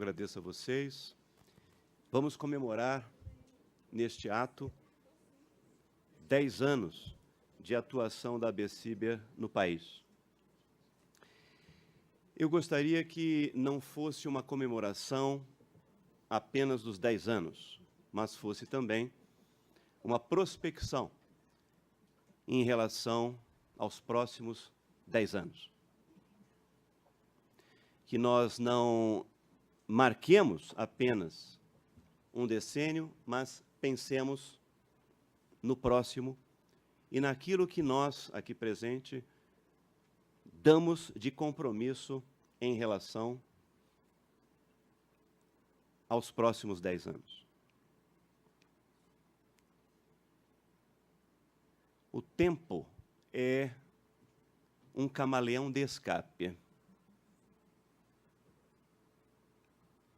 agradeço a vocês. Vamos comemorar, neste ato, 10 anos de atuação da ABCiber no país. Eu gostaria que não fosse uma comemoração apenas dos 10 anos, mas fosse também uma prospecção em relação aos próximos 10 anos. Que nós não marquemos apenas um decênio, mas pensemos no próximo e naquilo que nós, aqui presente, damos de compromisso em relação aos próximos 10 anos. O tempo é um camaleão de escape.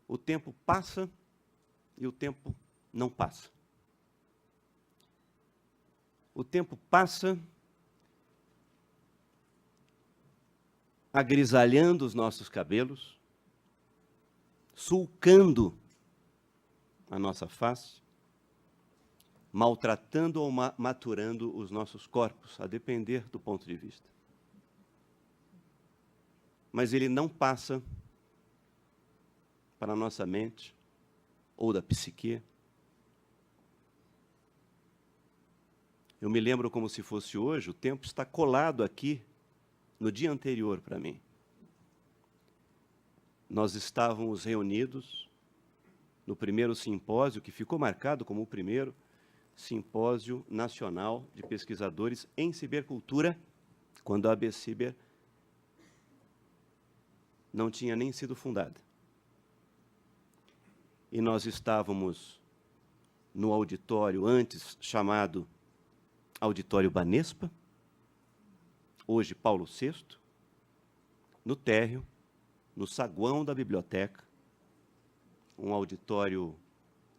O tempo passa e o tempo não passa. O tempo passa agrisalhando os nossos cabelos, sulcando a nossa face, maltratando ou maturando os nossos corpos, a depender do ponto de vista. Mas ele não passa para a nossa mente ou da psique. Eu me lembro como se fosse hoje, o tempo está colado aqui no dia anterior para mim. Nós estávamos reunidos no primeiro simpósio, que ficou marcado como o primeiro Simpósio Nacional de Pesquisadores em Cibercultura, quando a ABCiber não tinha nem sido fundada. E nós estávamos no auditório antes chamado Auditório Banespa, hoje Paulo VI, no térreo, no saguão da biblioteca, um auditório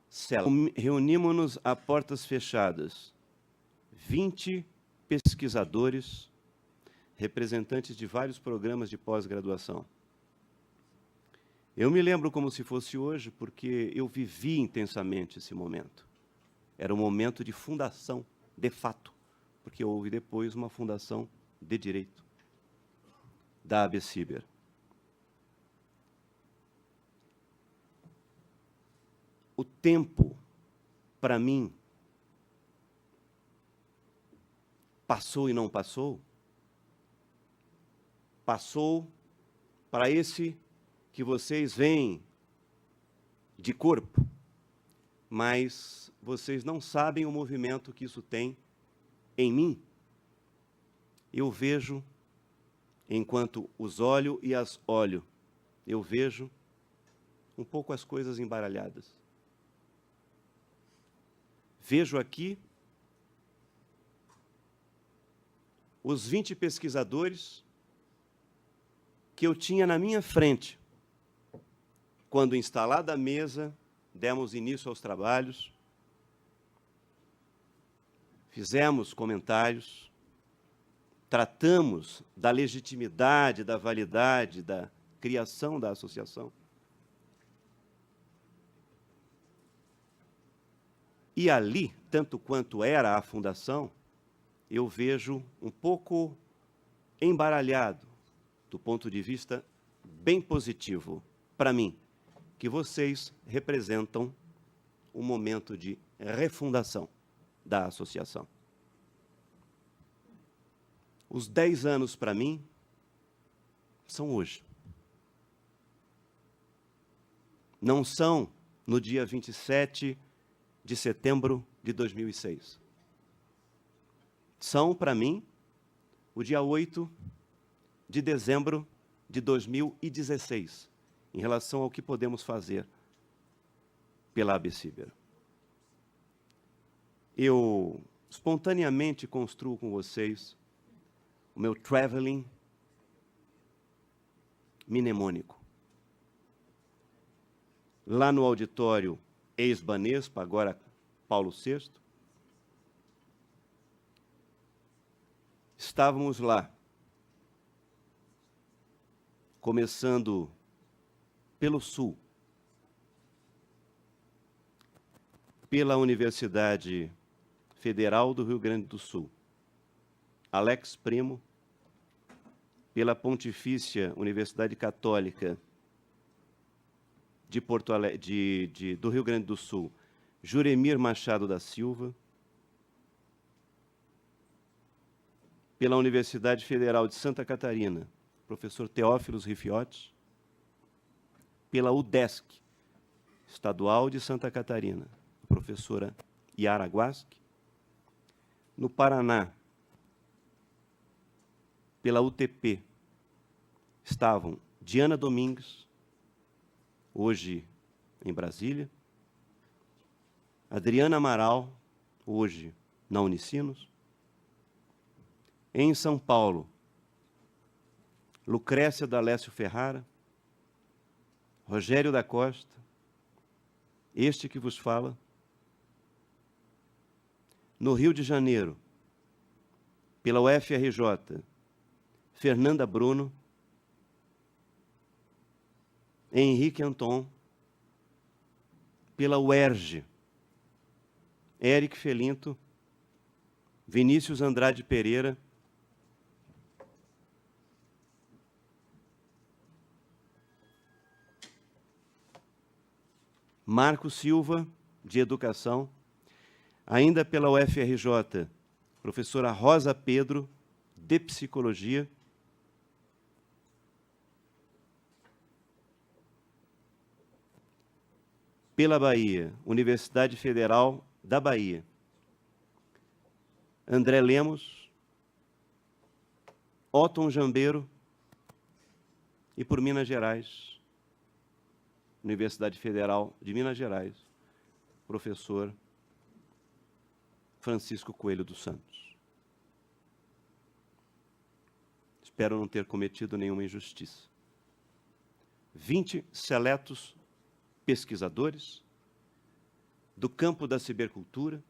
célebre. Reunimos-nos a portas fechadas, 20 pesquisadores, representantes de vários programas de pós-graduação. Eu me lembro como se fosse hoje, porque eu vivi intensamente esse momento. Era um momento de fundação, de fato, porque houve depois uma fundação de direito da ABCiber. O tempo, para mim, passou e não passou? Passou para esse que vocês veem de corpo, mas vocês não sabem o movimento que isso tem em mim. Eu vejo, enquanto os olho e as olho, eu vejo um pouco as coisas embaralhadas. Vejo aqui os 20 pesquisadores que eu tinha na minha frente, quando instalada a mesa, demos início aos trabalhos, fizemos comentários, tratamos da legitimidade, da validade, da criação da associação. E ali, tanto quanto era a fundação, eu vejo um pouco embaralhado, do ponto de vista bem positivo, para mim, que vocês representam um momento de refundação da associação. Os 10 anos, para mim, são hoje. Não são no dia 27 de setembro de 2006. São, para mim, o dia 8 de dezembro de 2016, em relação ao que podemos fazer pela ABCiber. Eu espontaneamente construo com vocês o meu traveling mnemônico. Lá no auditório ex-Banespa, agora Paulo VI, estávamos lá, começando pelo sul, pela Universidade Federal do Rio Grande do Sul, Alex Primo, pela Pontifícia Universidade Católica de do Rio Grande do Sul, Juremir Machado da Silva, pela Universidade Federal de Santa Catarina, professor Teófilos Rifiotti, pela UDESC, Estadual de Santa Catarina, professora Yara Guasque, no Paraná, pela UTP, estavam Diana Domingues, hoje em Brasília, Adriana Amaral, hoje na Unicinos, em São Paulo, Lucrécia D'Alessio Ferrara, Rogério da Costa, este que vos fala. No Rio de Janeiro, pela UFRJ, Fernanda Bruno, Henrique Anton, pela UERJ, Éric Felinto, Vinícius Andrade Pereira, Marco Silva, de Educação, ainda pela UFRJ, professora Rosa Pedro, de Psicologia, pela Bahia, Universidade Federal da Bahia, André Lemos, Otton Jambeiro, e por Minas Gerais, Universidade Federal de Minas Gerais, professor Francisco Coelho dos Santos. Espero não ter cometido nenhuma injustiça. 20 seletos pesquisadores do campo da cibercultura,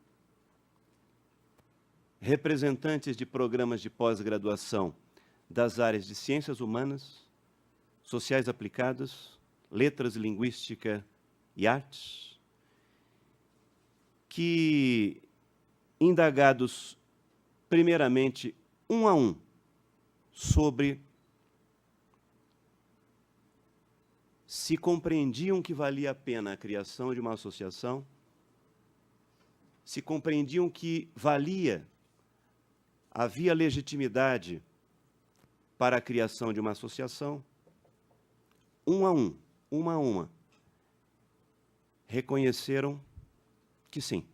representantes de programas de pós-graduação das áreas de ciências humanas, sociais aplicadas, letras, linguística e artes, que, indagados primeiramente um a um sobre se compreendiam que valia a pena a criação de uma associação, se compreendiam que havia legitimidade para a criação de uma associação, um a um, uma a uma, reconheceram que sim.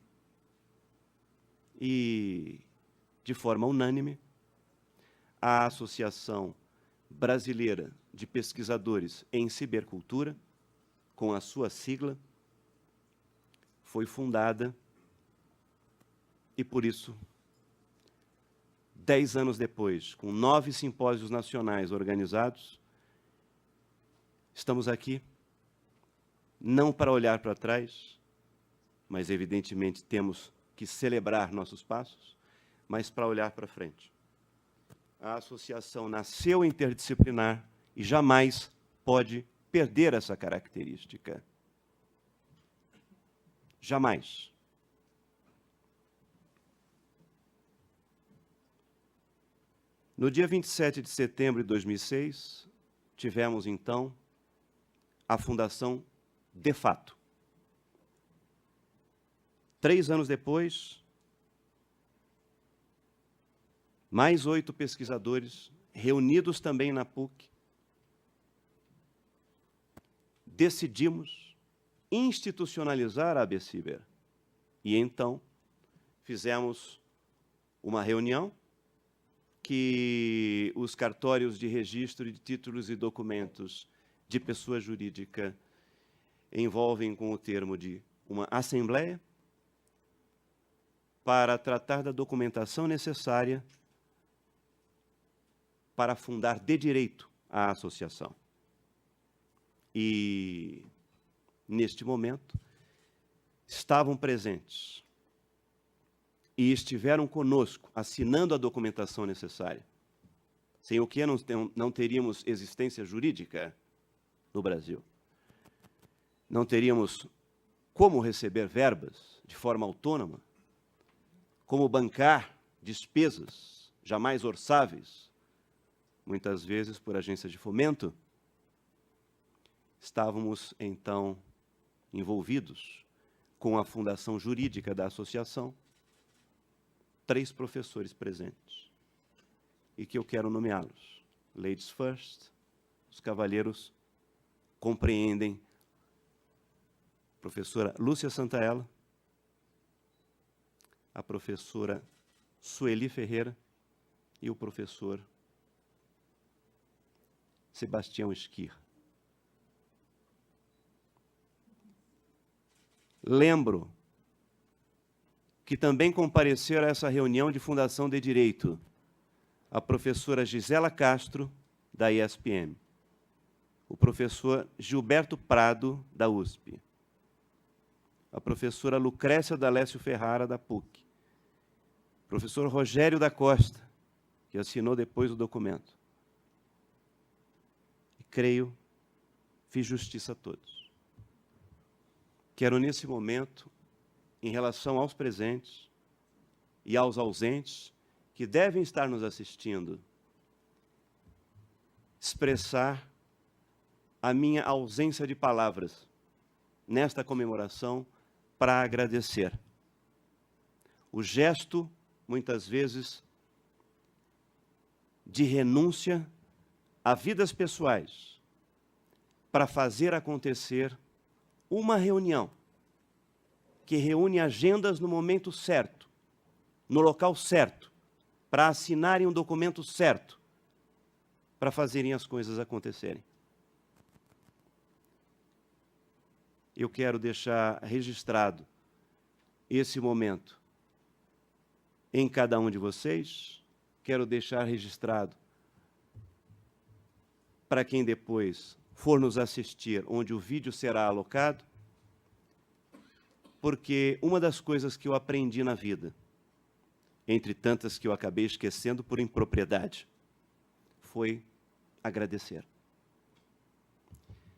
E, de forma unânime, a Associação Brasileira de Pesquisadores em Cibercultura, com a sua sigla, foi fundada e, por isso, 10 anos depois, com 9 simpósios nacionais organizados, estamos aqui, não para olhar para trás, mas, evidentemente, temos que celebrar nossos passos, mas para olhar para frente. A associação nasceu interdisciplinar e jamais pode perder essa característica. Jamais. No dia 27 de setembro de 2006, tivemos, então, a fundação de fato. 3 anos depois, mais 8 pesquisadores, reunidos também na PUC, decidimos institucionalizar a ABCiber. E então fizemos uma reunião que os cartórios de registro de títulos e documentos de pessoa jurídica envolvem com o termo de uma assembleia para tratar da documentação necessária para fundar de direito a associação. E, neste momento, estavam presentes e estiveram conosco, assinando a documentação necessária, sem o que não teríamos existência jurídica no Brasil. Não teríamos como receber verbas de forma autônoma, como bancar despesas jamais orçáveis, muitas vezes por agência de fomento, estávamos, então, envolvidos com a fundação jurídica da associação, 3 professores presentes, e que eu quero nomeá-los. Ladies first, os cavalheiros compreendem a professora Lúcia Santaella, a professora Sueli Ferreira e o professor Sebastião Esquir. Lembro que também compareceram a essa reunião de fundação de direito a professora Gisela Castro, da ESPM, o professor Gilberto Prado, da USP, a professora Lucrécia D'Alessio Ferrara, da PUC, o professor Rogério da Costa, que assinou depois o documento. E creio, fiz justiça a todos. Quero, nesse momento, em relação aos presentes e aos ausentes, que devem estar nos assistindo, expressar a minha ausência de palavras nesta comemoração para agradecer. O gesto, muitas vezes, de renúncia a vidas pessoais para fazer acontecer uma reunião que reúne agendas no momento certo, no local certo, para assinarem um documento certo, para fazerem as coisas acontecerem. Eu quero deixar registrado esse momento em cada um de vocês, quero deixar registrado para quem depois for nos assistir, onde o vídeo será alocado, porque uma das coisas que eu aprendi na vida, entre tantas que eu acabei esquecendo por impropriedade, foi agradecer.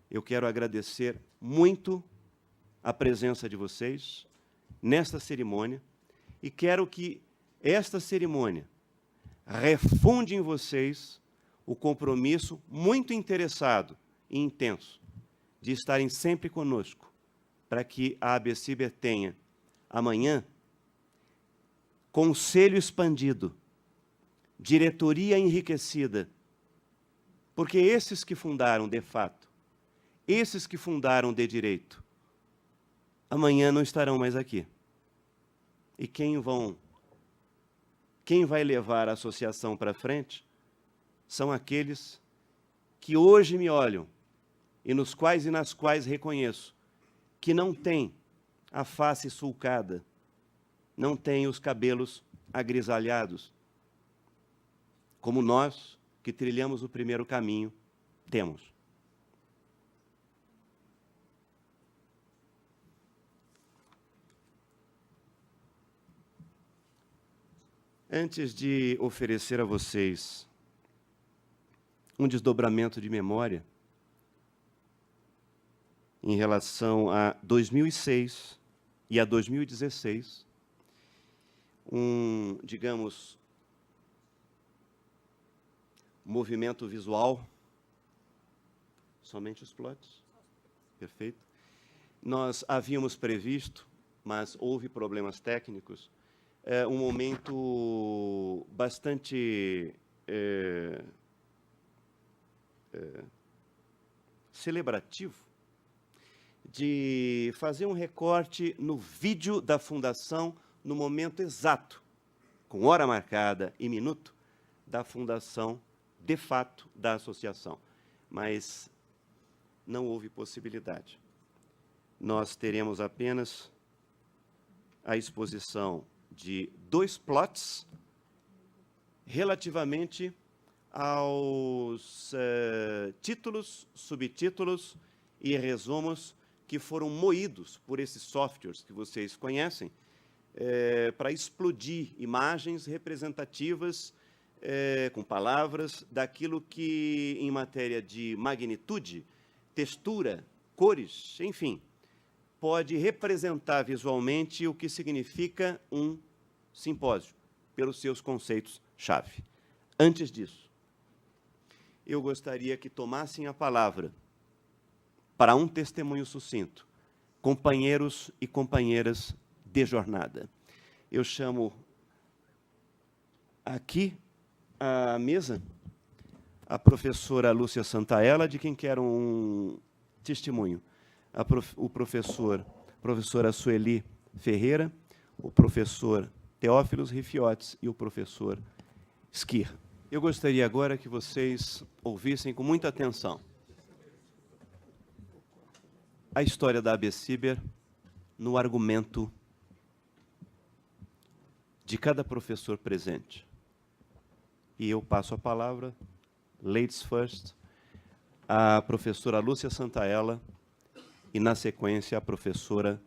Eu quero agradecer muito a presença de vocês nesta cerimônia e quero que esta cerimônia refunde em vocês o compromisso muito interessado e intenso de estarem sempre conosco para que a ABCIBER tenha amanhã conselho expandido, diretoria enriquecida, porque esses que fundaram de fato, esses que fundaram de direito, amanhã não estarão mais aqui. E quem vai levar a associação para frente são aqueles que hoje me olham e nos quais e nas quais reconheço que não têm a face sulcada, não têm os cabelos agrisalhados, como nós que trilhamos o primeiro caminho temos. Antes de oferecer a vocês um desdobramento de memória em relação a 2006 e a 2016, digamos, movimento visual, somente os plots, perfeito. Nós havíamos previsto, mas houve problemas técnicos, um momento bastante celebrativo de fazer um recorte no vídeo da fundação no momento exato, com hora marcada e minuto, da fundação, de fato, da associação. Mas não houve possibilidade. Nós teremos apenas a exposição de 2 plots relativamente aos títulos, subtítulos e resumos que foram moídos por esses softwares que vocês conhecem para explodir imagens representativas com palavras daquilo que, em matéria de magnitude, textura, cores, enfim, pode representar visualmente o que significa um simpósio, pelos seus conceitos-chave. Antes disso, eu gostaria que tomassem a palavra para um testemunho sucinto, companheiros e companheiras de jornada. Eu chamo aqui à mesa a professora Lúcia Santaella, de quem quero um testemunho, professora Sueli Ferreira, o professor Teófilos Rifiotes e o professor Esquirra. Eu gostaria agora que vocês ouvissem com muita atenção a história da AB Ciber no argumento de cada professor presente. E eu passo a palavra, ladies first, à professora Lúcia Santaella e, na sequência, à professora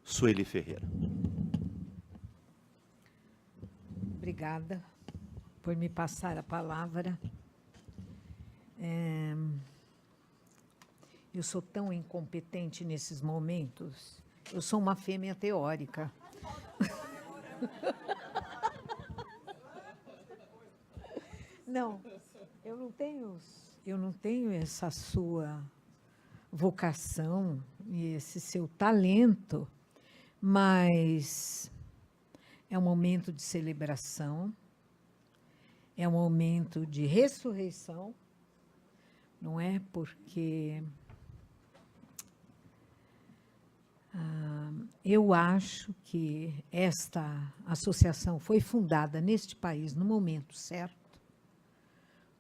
Sueli Ferreira. Obrigada por me passar a palavra. Eu sou tão incompetente nesses momentos. Eu sou uma fêmea teórica. Não, eu não tenho essa sua vocação e esse seu talento, mas é um momento de celebração, é um momento de ressurreição, não é? Porque eu acho que esta associação foi fundada neste país no momento certo,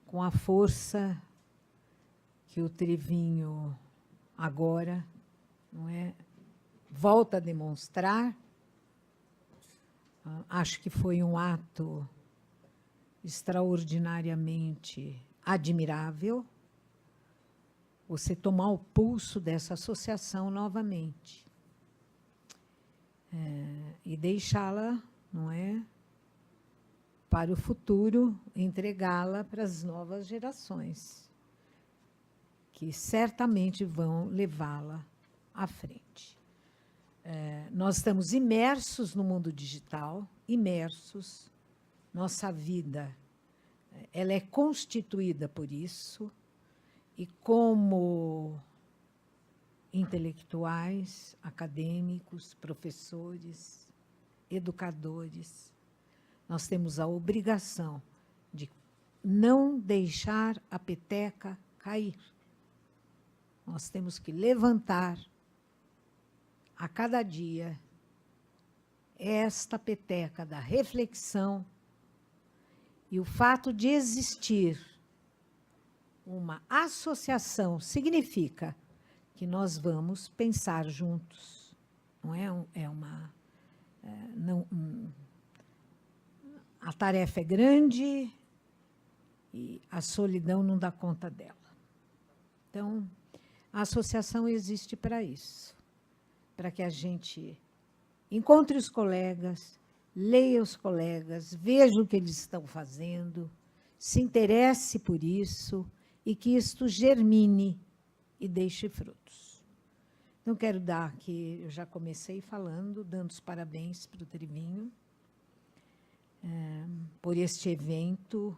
com a força que o Trevinho agora, não é, volta a demonstrar. Acho que foi um ato extraordinariamente admirável você tomar o pulso dessa associação novamente e deixá-la, não é, para o futuro, entregá-la para as novas gerações, que certamente vão levá-la à frente. Nós estamos imersos no mundo digital, imersos. Nossa vida, ela é constituída por isso, e como intelectuais, acadêmicos, professores, educadores, nós temos a obrigação de não deixar a peteca cair. Nós temos que levantar a cada dia esta peteca da reflexão, e o fato de existir uma associação significa que nós vamos pensar juntos. Não é? A tarefa é grande e a solidão não dá conta dela. Então, a associação existe para isso, para que a gente encontre os colegas, leia os colegas, veja o que eles estão fazendo, se interesse por isso e que isto germine e deixe frutos. Então, quero dar aqui, eu já comecei falando, dando os parabéns para o Trevinho, por este evento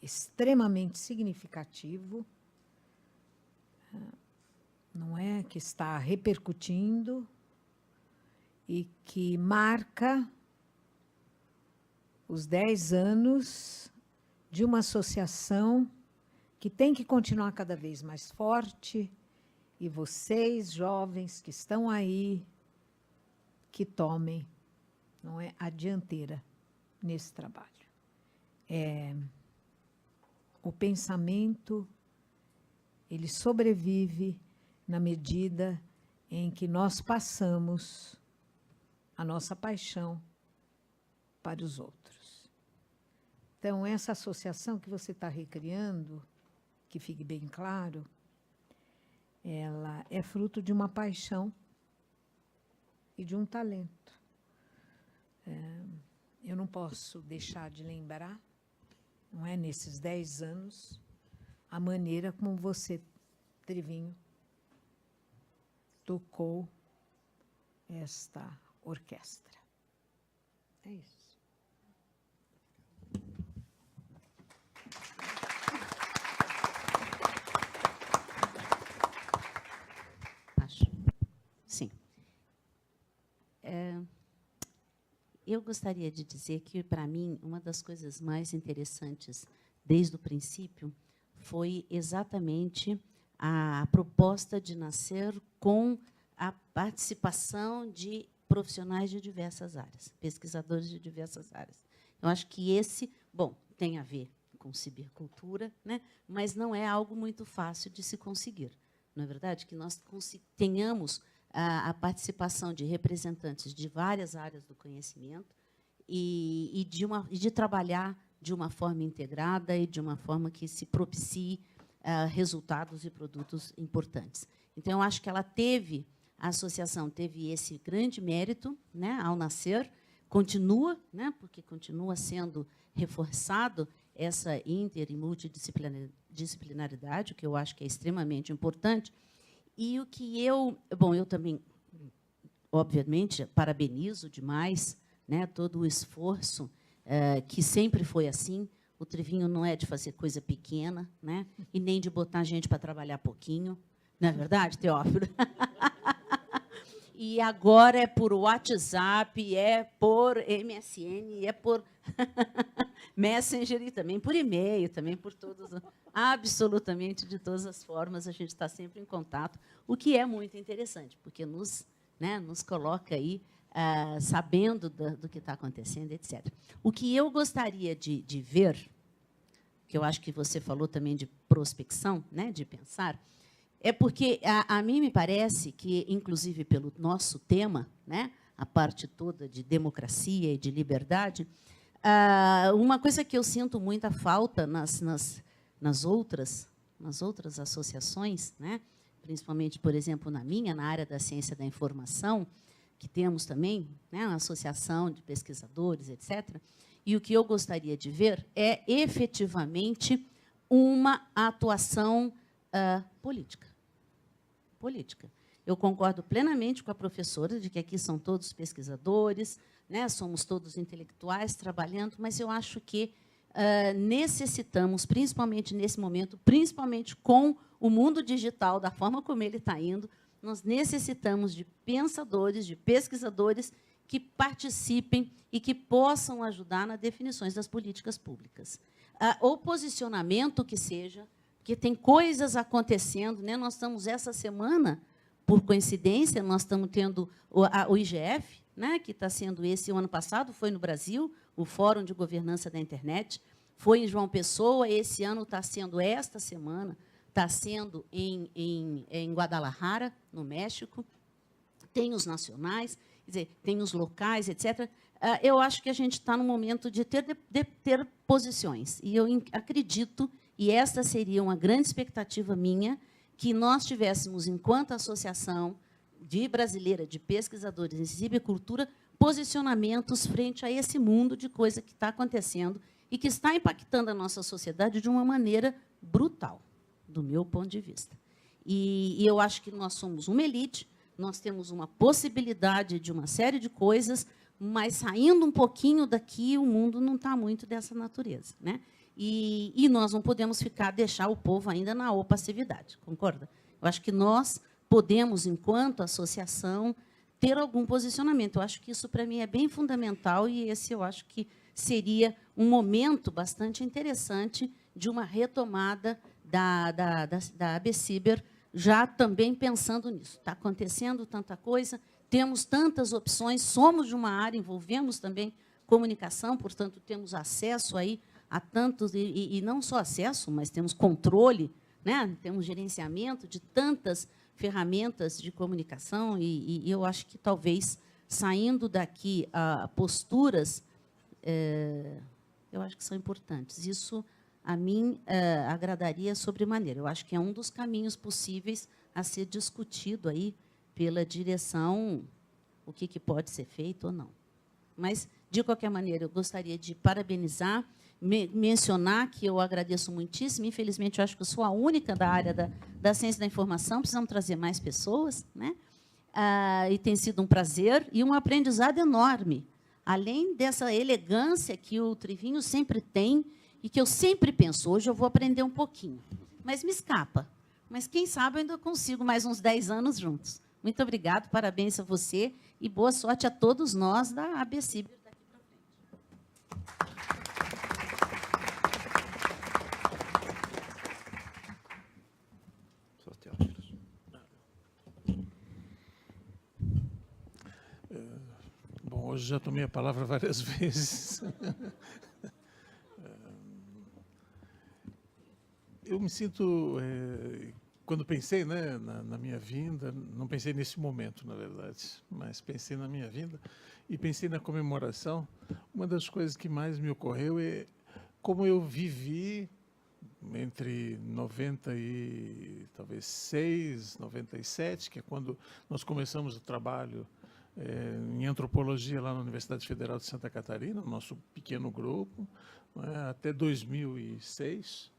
extremamente significativo, não é, que está repercutindo e que marca os 10 anos de uma associação que tem que continuar cada vez mais forte, e vocês, jovens que estão aí, que tomem, não é, a dianteira nesse trabalho. O pensamento, ele sobrevive na medida em que nós passamos a nossa paixão para os outros. Então, essa associação que você está recriando, que fique bem claro, ela é fruto de uma paixão e de um talento. Eu não posso deixar de lembrar, não é, nesses 10 anos, a maneira como você, Trevinho, tocou esta orquestra. É isso. Acho. Sim. Eu gostaria de dizer que, para mim, uma das coisas mais interessantes desde o princípio foi exatamente a proposta de nascer com a participação de profissionais de diversas áreas, pesquisadores de diversas áreas. Eu acho que esse, bom, tem a ver com cibercultura, né? Mas não é algo muito fácil de se conseguir. Não é verdade? Que nós tenhamos a participação de representantes de várias áreas do conhecimento e de trabalhar de uma forma integrada e de uma forma que se propicie resultados e produtos importantes. Então, eu acho que a associação teve esse grande mérito, né, ao nascer, continua, né, porque continua sendo reforçado essa inter e multidisciplinaridade, o que eu acho que é extremamente importante. E o que eu também, obviamente, parabenizo demais, né, todo o esforço, que sempre foi assim. O Trivinho não é de fazer coisa pequena, né, e nem de botar gente para trabalhar pouquinho. Não é verdade, Teófilo? E agora é por WhatsApp, é por MSN, é por Messenger e também por e-mail, também por absolutamente de todas as formas, a gente está sempre em contato, o que é muito interessante, porque nos coloca aí sabendo do que está acontecendo, etc. O que eu gostaria de ver, que eu acho que você falou também de prospecção, né, de pensar, é porque a mim me parece que, inclusive pelo nosso tema, né, a parte toda de democracia e de liberdade, uma coisa que eu sinto muita falta nas outras associações, né, principalmente, por exemplo, na área da ciência da informação, que temos também, né, uma associação de pesquisadores, etc. E o que eu gostaria de ver é, efetivamente, uma atuação política. Eu concordo plenamente com a professora de que aqui são todos pesquisadores, né, somos todos intelectuais trabalhando, mas eu acho que necessitamos, principalmente nesse momento, principalmente com o mundo digital, da forma como ele está indo, nós necessitamos de pensadores, de pesquisadores que participem e que possam ajudar nas definições das políticas públicas. O posicionamento que seja, porque tem coisas acontecendo, né? Nós estamos, essa semana, por coincidência, nós estamos tendo o IGF, né? Que está sendo o ano passado, foi no Brasil, o Fórum de Governança da Internet, foi em João Pessoa, esse ano está sendo, esta semana, está sendo em Guadalajara, no México, tem os nacionais, quer dizer, tem os locais, etc. Eu acho que a gente está no momento de ter posições, e eu acredito, e esta seria uma grande expectativa minha, que nós tivéssemos, enquanto associação brasileira de pesquisadores em cibercultura, posicionamentos frente a esse mundo de coisa que está acontecendo e que está impactando a nossa sociedade de uma maneira brutal, do meu ponto de vista. E eu acho que nós somos uma elite, nós temos uma possibilidade de uma série de coisas, mas, saindo um pouquinho daqui, o mundo não está muito dessa natureza, né? E nós não podemos deixar o povo ainda na opassividade, concorda? Eu acho que nós podemos, enquanto associação, ter algum posicionamento. Eu acho que isso, para mim, é bem fundamental, e esse eu acho que seria um momento bastante interessante de uma retomada da ABCiber, já também pensando nisso. Está acontecendo tanta coisa, temos tantas opções, somos de uma área, envolvemos também comunicação, portanto, temos acesso aí a tantos, e não só acesso, mas temos controle, né? Temos gerenciamento de tantas ferramentas de comunicação, e eu acho que, talvez, saindo daqui a posturas, eu acho que são importantes. Isso, a mim, agradaria sobremaneira. Eu acho que é um dos caminhos possíveis a ser discutido aí pela direção, o que pode ser feito ou não. Mas, de qualquer maneira, eu gostaria de parabenizar, mencionar que eu agradeço muitíssimo. Infelizmente, eu acho que eu sou a única da área da ciência da informação, precisamos trazer mais pessoas, né? e tem sido um prazer e um aprendizado enorme, além dessa elegância que o Trivinho sempre tem e que eu sempre penso, hoje eu vou aprender um pouquinho, mas me escapa. Mas, quem sabe, eu ainda consigo mais uns 10 anos juntos. Muito obrigado, parabéns a você e boa sorte a todos nós da ABC. Bom, hoje já tomei a palavra várias vezes. Eu me sinto, quando pensei, né, na minha vinda, não pensei nesse momento, na verdade, mas pensei na minha vinda e pensei na comemoração. Uma das coisas que mais me ocorreu é como eu vivi entre 96, 97, que é quando nós começamos o trabalho em antropologia lá na Universidade Federal de Santa Catarina, nosso pequeno grupo, até 2006,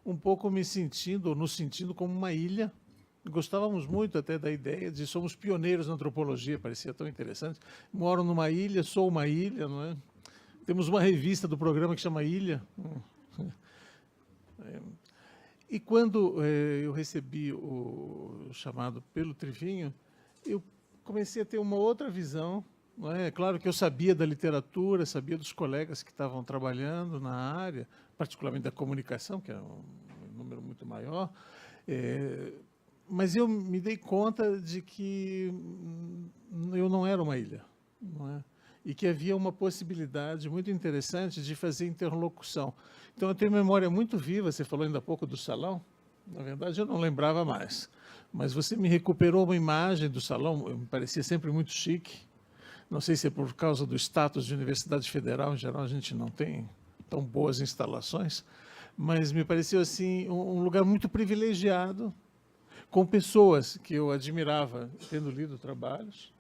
um pouco me sentindo, ou nos sentindo como uma ilha. Gostávamos muito até da ideia de somos pioneiros na antropologia, parecia tão interessante. Moro numa ilha, sou uma ilha, não é? Temos uma revista do programa que chama Ilha. E quando eu recebi o chamado pelo Trivinho, eu comecei a ter uma outra visão. Não é? Claro que eu sabia da literatura, sabia dos colegas que estavam trabalhando na área, particularmente da comunicação, que é um número muito maior, mas eu me dei conta de que eu não era uma ilha, não é? E que havia uma possibilidade muito interessante de fazer interlocução. Então, eu tenho memória muito viva, você falou ainda há pouco do salão, na verdade eu não lembrava mais, mas você me recuperou uma imagem do salão, me parecia sempre muito chique. Não sei se é por causa do status de Universidade Federal, em geral a gente não tem tão boas instalações, mas me pareceu assim um lugar muito privilegiado, com pessoas que eu admirava, tendo lido trabalhos,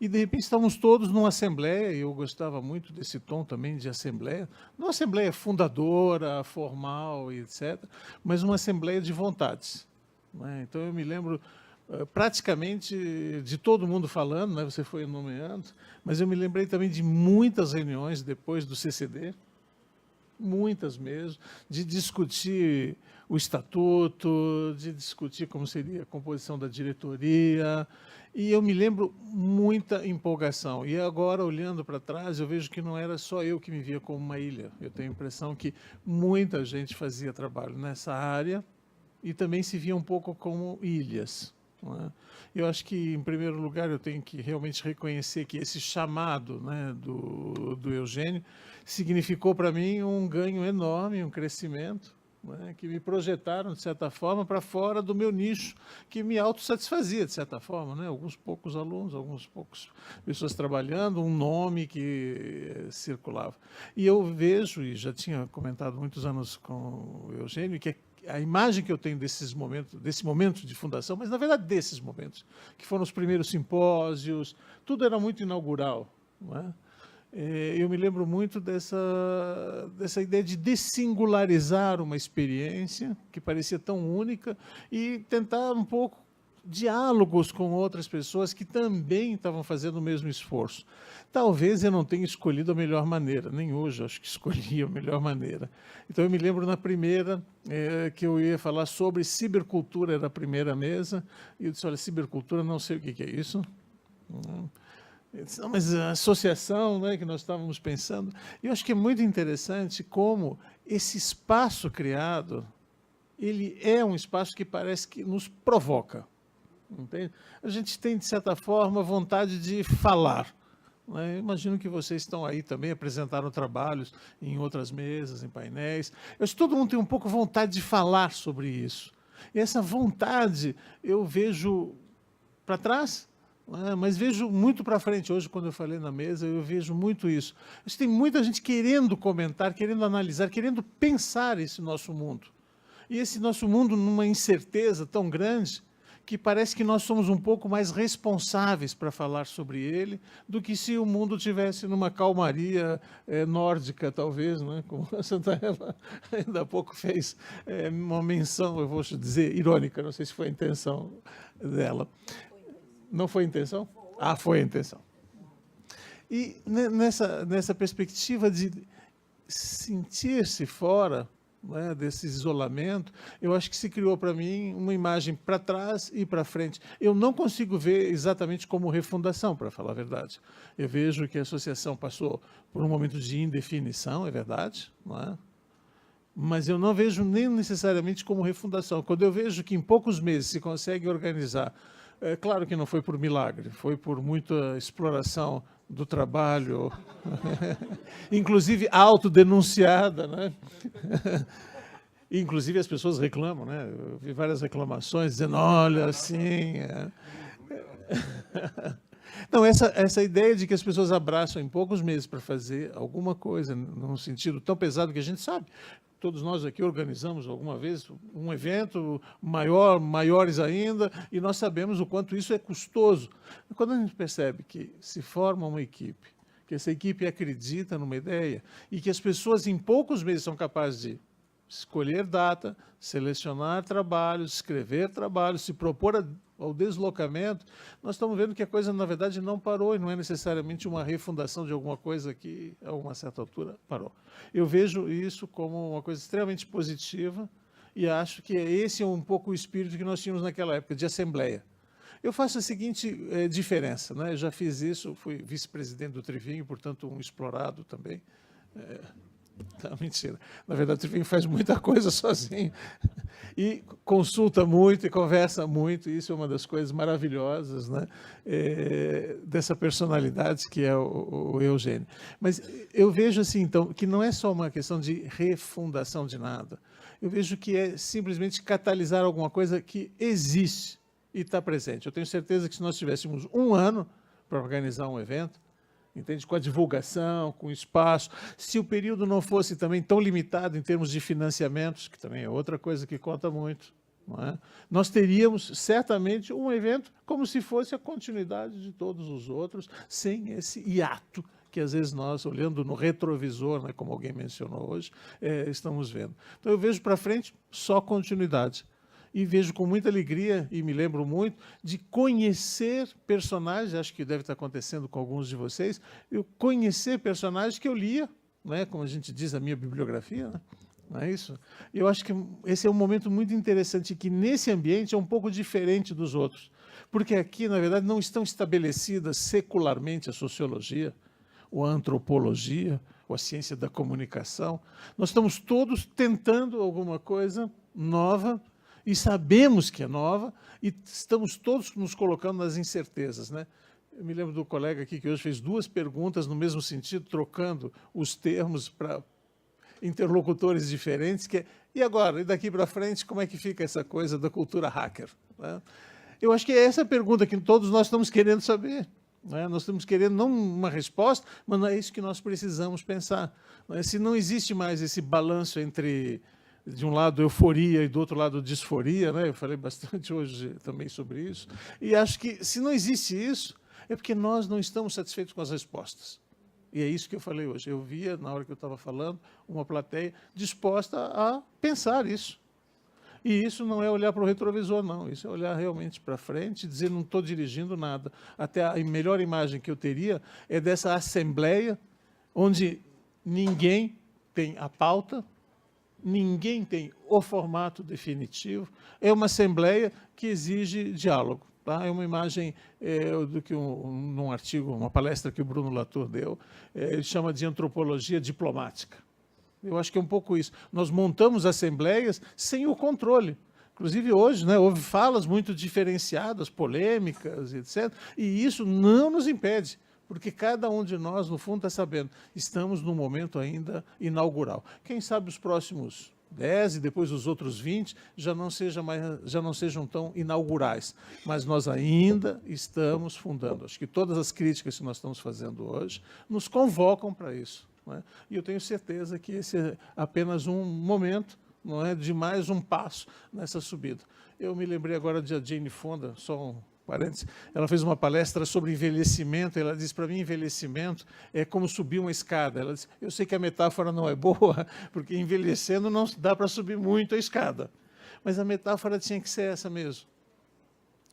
e de repente estávamos todos numa assembleia, e eu gostava muito desse tom também de assembleia, não assembleia fundadora, formal e etc., mas uma assembleia de vontades. Né? Então eu me lembro praticamente de todo mundo falando, né? Você foi nomeando, mas eu me lembrei também de muitas reuniões depois do CCD, muitas mesmo, de discutir o estatuto, de discutir como seria a composição da diretoria, e eu me lembro muita empolgação. E agora, olhando para trás, eu vejo que não era só eu que me via como uma ilha. Eu tenho a impressão que muita gente fazia trabalho nessa área e também se via um pouco como ilhas. Eu acho que, em primeiro lugar, eu tenho que realmente reconhecer que esse chamado, né, do Eugênio significou para mim um ganho enorme, um crescimento, né, que me projetaram, de certa forma, para fora do meu nicho, que me autossatisfazia, de certa forma. Né? Alguns poucos alunos, alguns poucos pessoas trabalhando, um nome que circulava. E eu vejo, e já tinha comentado muitos anos com o Eugênio, que a imagem que eu tenho desse momento de fundação, mas, na verdade, desses momentos, que foram os primeiros simpósios, tudo era muito inaugural. Não é? Eu me lembro muito dessa ideia de dessingularizar uma experiência que parecia tão única e tentar um pouco diálogos com outras pessoas que também estavam fazendo o mesmo esforço. Talvez eu não tenha escolhido a melhor maneira, nem hoje acho que escolhi a melhor maneira. Então, eu me lembro na primeira que eu ia falar sobre cibercultura, era a primeira mesa, e eu disse, olha, cibercultura, não sei o que é isso. Eu disse, não, mas a associação, né, que nós estávamos pensando. E eu acho que é muito interessante como esse espaço criado, ele é um espaço que parece que nos provoca. Entende? A gente tem, de certa forma, vontade de falar. Né? Imagino que vocês estão aí também, apresentaram trabalhos em outras mesas, em painéis. Eu acho que todo mundo tem um pouco vontade de falar sobre isso. E essa vontade eu vejo para trás, né? Mas vejo muito para frente. Hoje, quando eu falei na mesa, eu vejo muito isso. Acho que tem muita gente querendo comentar, querendo analisar, querendo pensar esse nosso mundo. E esse nosso mundo numa incerteza tão grande, que parece que nós somos um pouco mais responsáveis para falar sobre ele do que se o mundo tivesse numa calmaria nórdica, talvez, né? Como a Santa Eva ainda há pouco fez uma menção, eu vou dizer, irônica, não sei se foi a intenção dela. Não foi a intenção? Ah, foi a intenção. E nessa perspectiva de sentir-se fora, né, desse isolamento, eu acho que se criou para mim uma imagem para trás e para frente. Eu não consigo ver exatamente como refundação, para falar a verdade. Eu vejo que a associação passou por um momento de indefinição, é verdade, não é? Mas eu não vejo nem necessariamente como refundação. Quando eu vejo que em poucos meses se consegue organizar, é claro que não foi por milagre, foi por muita exploração do trabalho, inclusive autodenunciada, né? Inclusive as pessoas reclamam, né? Eu vi várias reclamações dizendo, olha, assim... Não, essa ideia de que as pessoas abraçam em poucos meses para fazer alguma coisa num sentido tão pesado que a gente sabe. Todos nós aqui organizamos alguma vez um evento maiores ainda, e nós sabemos o quanto isso é custoso. Quando a gente percebe que se forma uma equipe, que essa equipe acredita numa ideia, e que as pessoas em poucos meses são capazes de escolher data, selecionar trabalhos, escrever trabalhos, se propor ao deslocamento, nós estamos vendo que a coisa, na verdade, não parou, e não é necessariamente uma refundação de alguma coisa que, a uma certa altura, parou. Eu vejo isso como uma coisa extremamente positiva, e acho que esse é um pouco o espírito que nós tínhamos naquela época, de assembleia. Eu faço a seguinte diferença, né? Eu já fiz isso, fui vice-presidente do Trivinho, portanto, um explorado também. Não, mentira. Na verdade, o Trivinho faz muita coisa sozinho. E consulta muito e conversa muito. Isso é uma das coisas maravilhosas, né? Dessa personalidade que é o Eugênio. Mas eu vejo assim, então, que não é só uma questão de refundação de nada. Eu vejo que é simplesmente catalisar alguma coisa que existe e está presente. Eu tenho certeza que se nós tivéssemos um ano para organizar um evento, entende? Com a divulgação, com o espaço. Se o período não fosse também tão limitado em termos de financiamentos, que também é outra coisa que conta muito, não é? Nós teríamos certamente um evento como se fosse a continuidade de todos os outros, sem esse hiato que às vezes nós, olhando no retrovisor, né, como alguém mencionou hoje, estamos vendo. Então eu vejo para frente só continuidade. E vejo com muita alegria, e me lembro muito, de conhecer personagens, acho que deve estar acontecendo com alguns de vocês, eu conhecer personagens que eu lia, né, como a gente diz, a minha bibliografia, né? Não é isso? Eu acho que esse é um momento muito interessante, que nesse ambiente é um pouco diferente dos outros, porque aqui, na verdade, não estão estabelecidas secularmente a sociologia, ou a antropologia, ou a ciência da comunicação. Nós estamos todos tentando alguma coisa nova, e sabemos que é nova, e estamos todos nos colocando nas incertezas, né? Eu me lembro do colega aqui que hoje fez 2 perguntas no mesmo sentido, trocando os termos para interlocutores diferentes, que é, e agora, e daqui para frente, como é que fica essa coisa da cultura hacker, né? Eu acho que é essa a pergunta que todos nós estamos querendo saber, né? Nós estamos querendo não uma resposta, mas não é isso que nós precisamos pensar, né? Se não existe mais esse balanço entre, de um lado, euforia e do outro lado, disforia, né? Eu falei bastante hoje também sobre isso. E acho que, se não existe isso, é porque nós não estamos satisfeitos com as respostas. E é isso que eu falei hoje. Eu via, na hora que eu estava falando, uma plateia disposta a pensar isso. E isso não é olhar para o retrovisor, não. Isso é olhar realmente para frente e dizer, não estou dirigindo nada. Até a melhor imagem que eu teria é dessa assembleia, onde ninguém tem a pauta, ninguém tem o formato definitivo, é uma assembleia que exige diálogo. Tá? É uma imagem do que num artigo, uma palestra que o Bruno Latour deu, ele chama de antropologia diplomática. Eu acho que é um pouco isso. Nós montamos assembleias sem o controle. Inclusive hoje, né, houve falas muito diferenciadas, polêmicas, etc. E isso não nos impede, porque cada um de nós, no fundo, está sabendo, estamos num momento ainda inaugural. Quem sabe os próximos 10 e depois os outros 20 já não sejam tão inaugurais, mas nós ainda estamos fundando. Acho que todas as críticas que nós estamos fazendo hoje nos convocam para isso, não é? E eu tenho certeza que esse é apenas um momento, não é, de mais um passo nessa subida. Eu me lembrei agora de a Jane Fonda, só um parênteses, ela fez uma palestra sobre envelhecimento, ela disse, para mim, envelhecimento é como subir uma escada. Ela disse, eu sei que a metáfora não é boa, porque envelhecendo não dá para subir muito a escada, mas a metáfora tinha que ser essa mesmo.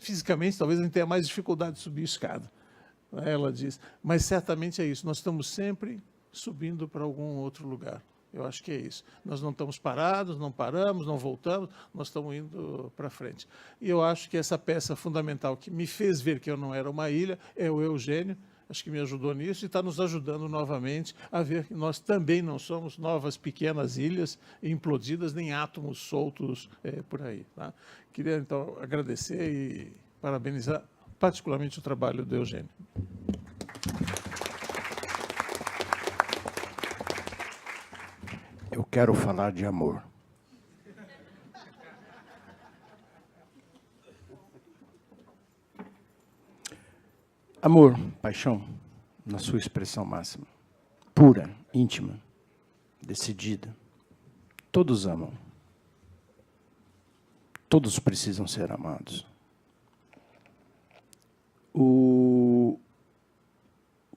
fisicamente, talvez a gente tenha mais dificuldade de subir a escada. Ela diz, mas certamente é isso, nós estamos sempre subindo para algum outro lugar. Eu acho que é isso. Nós não estamos parados, não paramos, não voltamos, nós estamos indo para frente. E eu acho que essa peça fundamental que me fez ver que eu não era uma ilha é o Eugênio, acho que me ajudou nisso e está nos ajudando novamente a ver que nós também não somos novas pequenas ilhas implodidas, nem átomos soltos por aí. Tá? Queria, então, agradecer e parabenizar particularmente o trabalho do Eugênio. Eu quero falar de amor. Amor, paixão, na sua expressão máxima. Pura, íntima, decidida. Todos amam. Todos precisam ser amados.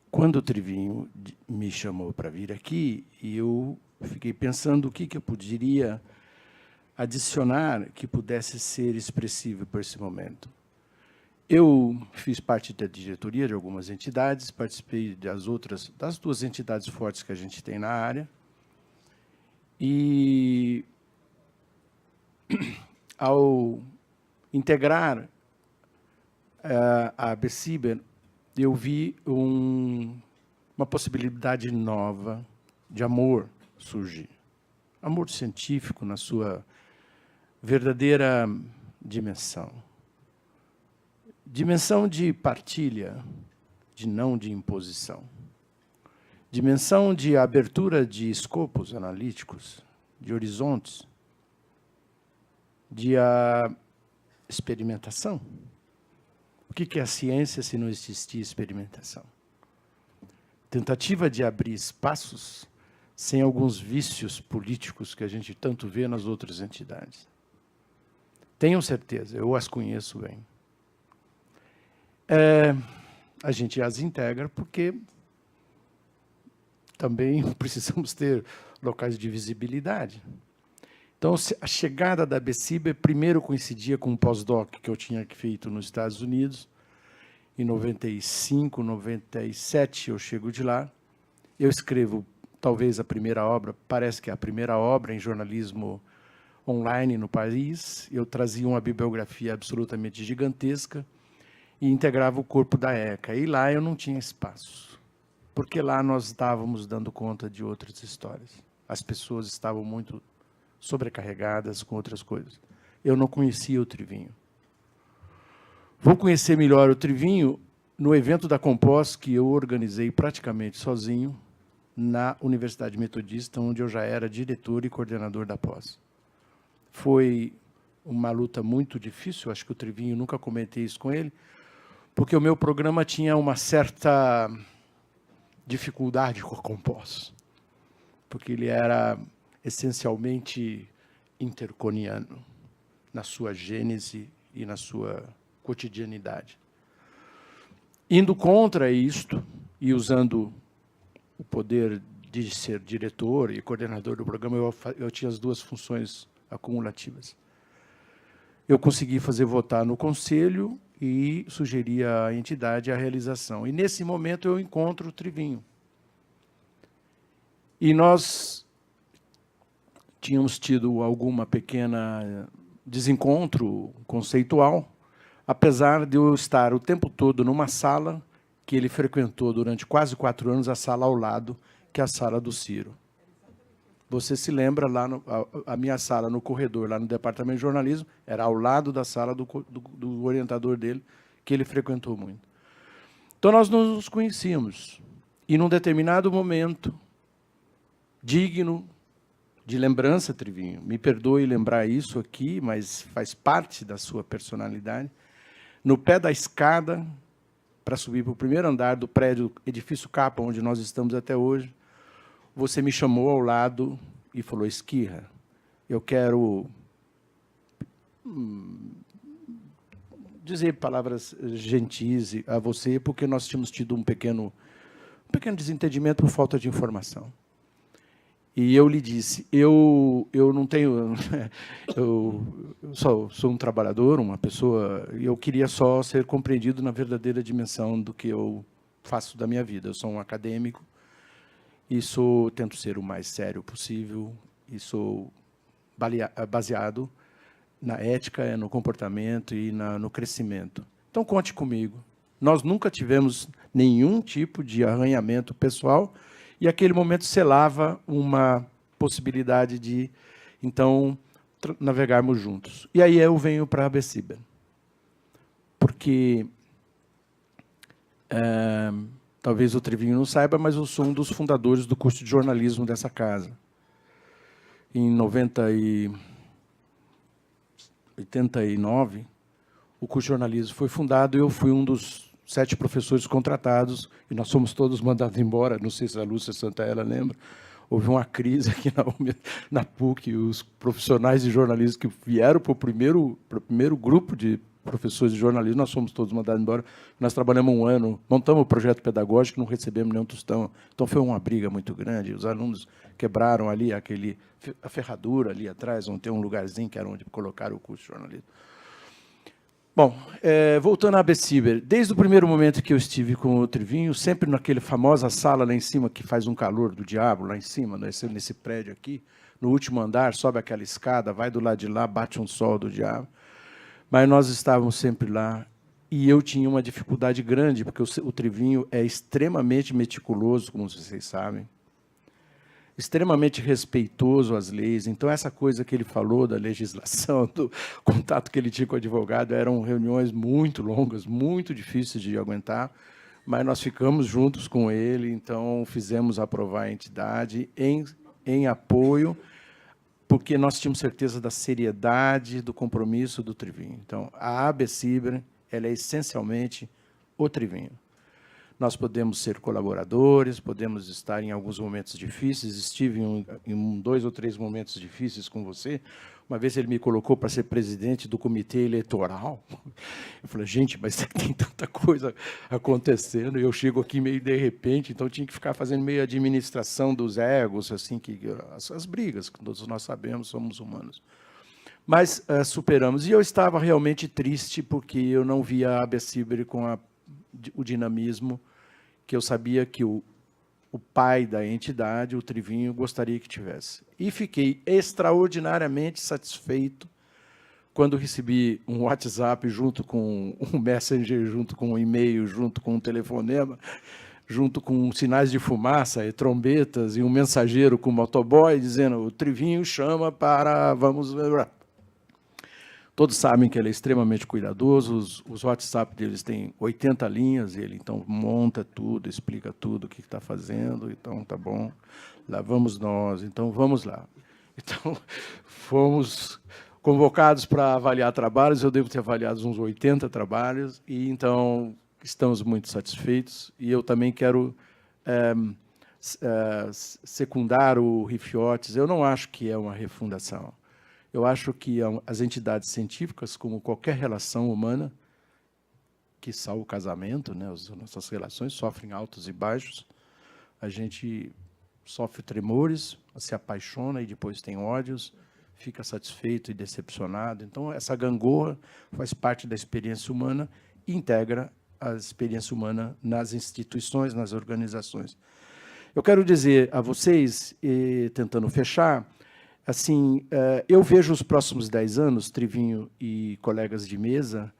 Quando o Trivinho me chamou para vir aqui, eu fiquei pensando o que eu poderia adicionar que pudesse ser expressivo para esse momento. Eu fiz parte da diretoria de algumas entidades, participei das duas entidades fortes que a gente tem na área, e ao integrar a ABCIBA, eu vi uma possibilidade nova de amor surgir. Amor científico na sua verdadeira dimensão. Dimensão de partilha, não de imposição. Dimensão de abertura de escopos analíticos, de horizontes, de experimentação. O que é a ciência se não existir experimentação? Tentativa de abrir espaços sem alguns vícios políticos que a gente tanto vê nas outras entidades. Tenham certeza, eu as conheço bem. A gente as integra porque também precisamos ter locais de visibilidade. Então, a chegada da ABCIBA primeiro coincidia com um pós-doc que eu tinha feito nos Estados Unidos. Em 95, 97, eu chego de lá. Eu escrevo, talvez, a primeira obra, parece que é a primeira obra em jornalismo online no país. Eu trazia uma bibliografia absolutamente gigantesca e integrava o corpo da ECA. E lá eu não tinha espaço, porque lá nós estávamos dando conta de outras histórias. As pessoas estavam muito sobrecarregadas com outras coisas. Eu não conhecia o Trivinho. Vou conhecer melhor o Trivinho no evento da Compós, que eu organizei praticamente sozinho, na Universidade Metodista, onde eu já era diretor e coordenador da pós. Foi uma luta muito difícil, acho que o Trivinho, nunca comentei isso com ele, porque o meu programa tinha uma certa dificuldade com a Compós, porque ele era essencialmente interconiano, na sua gênese e na sua cotidianidade. Indo contra isto, e usando o poder de ser diretor e coordenador do programa, eu tinha as duas funções acumulativas. Eu consegui fazer votar no conselho e sugerir à entidade a realização. E, nesse momento, eu encontro o Trivinho. E nós tínhamos tido alguma pequena desencontro conceitual, apesar de eu estar o tempo todo numa sala que ele frequentou durante quase 4 anos, a sala ao lado, que é a sala do Ciro. Você se lembra, lá a minha sala no corredor, lá no departamento de jornalismo, era ao lado da sala do orientador dele, que ele frequentou muito. Então, nós nos conhecíamos. E, num determinado momento, digno de lembrança, Trivinho, me perdoe lembrar isso aqui, mas faz parte da sua personalidade, no pé da escada, para subir para o primeiro andar do prédio, edifício Capa, onde nós estamos até hoje, você me chamou ao lado e falou: Esquirra, eu quero dizer palavras gentis a você, porque nós tínhamos tido um pequeno desentendimento por falta de informação. E eu lhe disse, eu não tenho... eu sou um trabalhador, uma pessoa, e eu queria só ser compreendido na verdadeira dimensão do que eu faço da minha vida. Eu sou um acadêmico, e tento ser o mais sério possível, e sou baseado na ética, no comportamento e no crescimento. Então, conte comigo. Nós nunca tivemos nenhum tipo de arranhamento pessoal, e aquele momento selava uma possibilidade de, então, navegarmos juntos. E aí eu venho para a ABCIBER, porque talvez o Trevinho não saiba, mas eu sou um dos fundadores do curso de jornalismo dessa casa. Em 89, o curso de jornalismo foi fundado e eu fui um dos 7 professores contratados, e nós fomos todos mandados embora, não sei se a Lúcia Santaella lembra, houve uma crise aqui na PUC, os profissionais de jornalismo que vieram para o primeiro grupo de professores de jornalismo, nós fomos todos mandados embora, nós trabalhamos um ano, montamos o projeto pedagógico, não recebemos nenhum tostão, então foi uma briga muito grande, os alunos quebraram ali a ferradura ali atrás, onde tem um lugarzinho que era onde colocaram o curso de jornalismo. Bom, voltando à ABCIBER, desde o primeiro momento que eu estive com o Trevinho, sempre naquela famosa sala lá em cima, que faz um calor do diabo, lá em cima, nesse prédio aqui, no último andar, sobe aquela escada, vai do lado de lá, bate um sol do diabo. Mas nós estávamos sempre lá, e eu tinha uma dificuldade grande, porque o Trevinho é extremamente meticuloso, como vocês sabem, extremamente respeitoso às leis. Então, essa coisa que ele falou da legislação, do contato que ele tinha com o advogado, eram reuniões muito longas, muito difíceis de aguentar, mas nós ficamos juntos com ele, então fizemos aprovar a entidade em apoio, porque nós tínhamos certeza da seriedade, do compromisso do Trevinho. Então, a ABCIBER, ela é essencialmente o Trevinho. Nós podemos ser colaboradores, podemos estar em alguns momentos difíceis. Estive em 2 ou 3 momentos difíceis com você. Uma vez ele me colocou para ser presidente do comitê eleitoral. Eu falei, gente, mas tem tanta coisa acontecendo, e eu chego aqui meio de repente, então eu tinha que ficar fazendo meio administração dos egos, assim, as brigas, que todos nós sabemos, somos humanos. Mas superamos. E eu estava realmente triste, porque eu não via a ABCIBER com o dinamismo que eu sabia que o pai da entidade, o Trevinho, gostaria que tivesse. E fiquei extraordinariamente satisfeito quando recebi um WhatsApp junto com um Messenger, junto com um e-mail, junto com um telefonema, junto com sinais de fumaça e trombetas, e um mensageiro com motoboy dizendo, o Trevinho chama para... vamos... Todos sabem que ele é extremamente cuidadoso, os WhatsApp deles têm 80 linhas, ele então monta tudo, explica tudo o que está fazendo, então tá bom, lá vamos nós, então vamos lá. Então, fomos convocados para avaliar trabalhos, eu devo ter avaliado uns 80 trabalhos, e então estamos muito satisfeitos, e eu também quero secundar o Rifiotes. Eu não acho que é uma refundação. Eu acho que as entidades científicas, como qualquer relação humana, quiçá o casamento, né, as nossas relações sofrem altos e baixos, a gente sofre tremores, se apaixona e depois tem ódios, fica satisfeito e decepcionado. Então, essa gangorra faz parte da experiência humana e integra a experiência humana nas instituições, nas organizações. Eu quero dizer a vocês, tentando fechar, assim, eu vejo os próximos 10 anos, Trevinho e colegas de mesa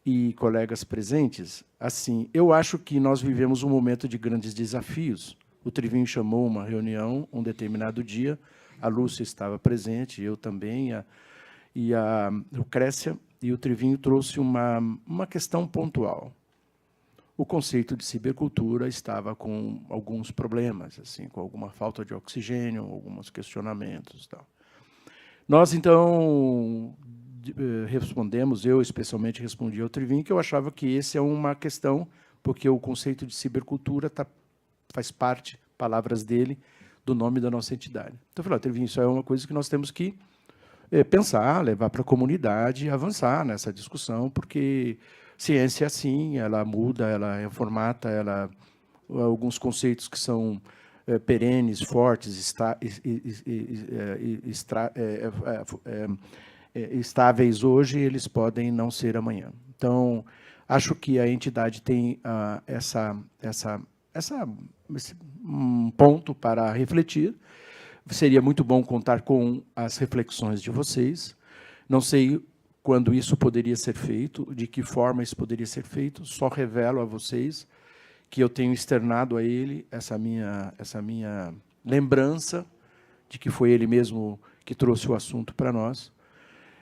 e colegas presentes, assim, eu acho que nós vivemos um momento de grandes desafios. O Trevinho chamou uma reunião um determinado dia, a Lúcia estava presente, eu também, e a Lucrécia, e o Trevinho trouxe uma questão pontual. O conceito de cibercultura estava com alguns problemas, assim, com alguma falta de oxigênio, alguns questionamentos. Tal. Nós, então, respondemos, eu especialmente respondi ao Trevinho, que eu achava que esse é uma questão, porque o conceito de cibercultura faz parte, palavras dele, do nome da nossa entidade. Então, eu falei, Trevinho, isso é uma coisa que nós temos que pensar, levar para a comunidade e avançar nessa discussão, porque... ciência é assim, ela muda, ela reformata, alguns conceitos que são perenes, fortes, estáveis hoje, eles podem não ser amanhã. Então, acho que a entidade tem um ponto para refletir. Seria muito bom contar com as reflexões de vocês. Não sei quando isso poderia ser feito, de que forma isso poderia ser feito, só revelo a vocês que eu tenho externado a ele essa minha lembrança de que foi ele mesmo que trouxe o assunto para nós.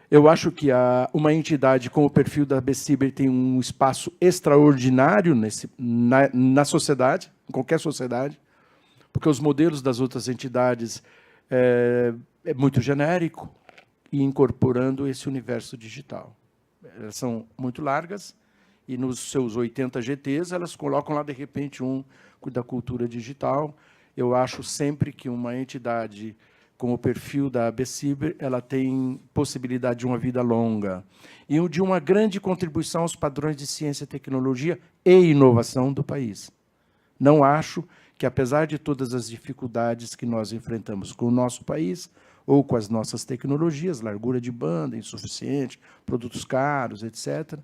Eu acho que uma entidade com o perfil da ABCIBER tem um espaço extraordinário na sociedade, em qualquer sociedade, porque os modelos das outras entidades é muito genérico, e incorporando esse universo digital. Elas são muito largas, e nos seus 80 GTs, elas colocam lá, de repente, um da cultura digital. Eu acho sempre que uma entidade com o perfil da ABCIBER, ela tem possibilidade de uma vida longa e de uma grande contribuição aos padrões de ciência, tecnologia e inovação do país. Não acho que, apesar de todas as dificuldades que nós enfrentamos com o nosso país, ou com as nossas tecnologias, largura de banda insuficiente, produtos caros, etc.,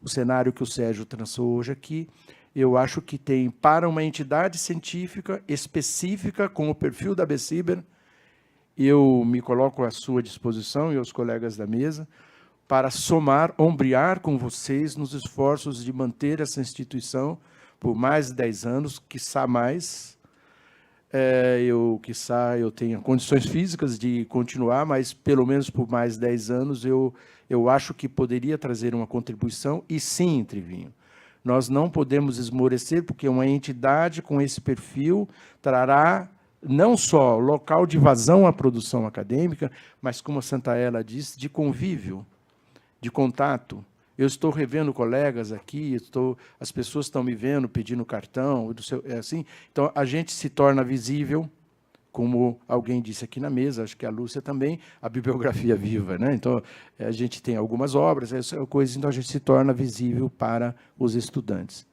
o cenário que o Sérgio traçou hoje aqui, eu acho que tem, para uma entidade científica específica com o perfil da ABCIBER, eu me coloco à sua disposição e aos colegas da mesa para somar, ombrear com vocês nos esforços de manter essa instituição por mais de 10 anos, quiçá mais. Quiçá eu tenha condições físicas de continuar, mas pelo menos por mais 10 anos eu acho que poderia trazer uma contribuição, e sim, Trivinho, nós não podemos esmorecer, porque uma entidade com esse perfil trará não só local de vazão à produção acadêmica, mas, como a Santaella disse, de convívio, de contato. Eu estou revendo colegas aqui, as pessoas estão me vendo, pedindo cartão, assim. Então, a gente se torna visível, como alguém disse aqui na mesa, acho que a Lúcia também, a bibliografia viva, né? Então, a gente tem algumas obras, então a gente se torna visível para os estudantes.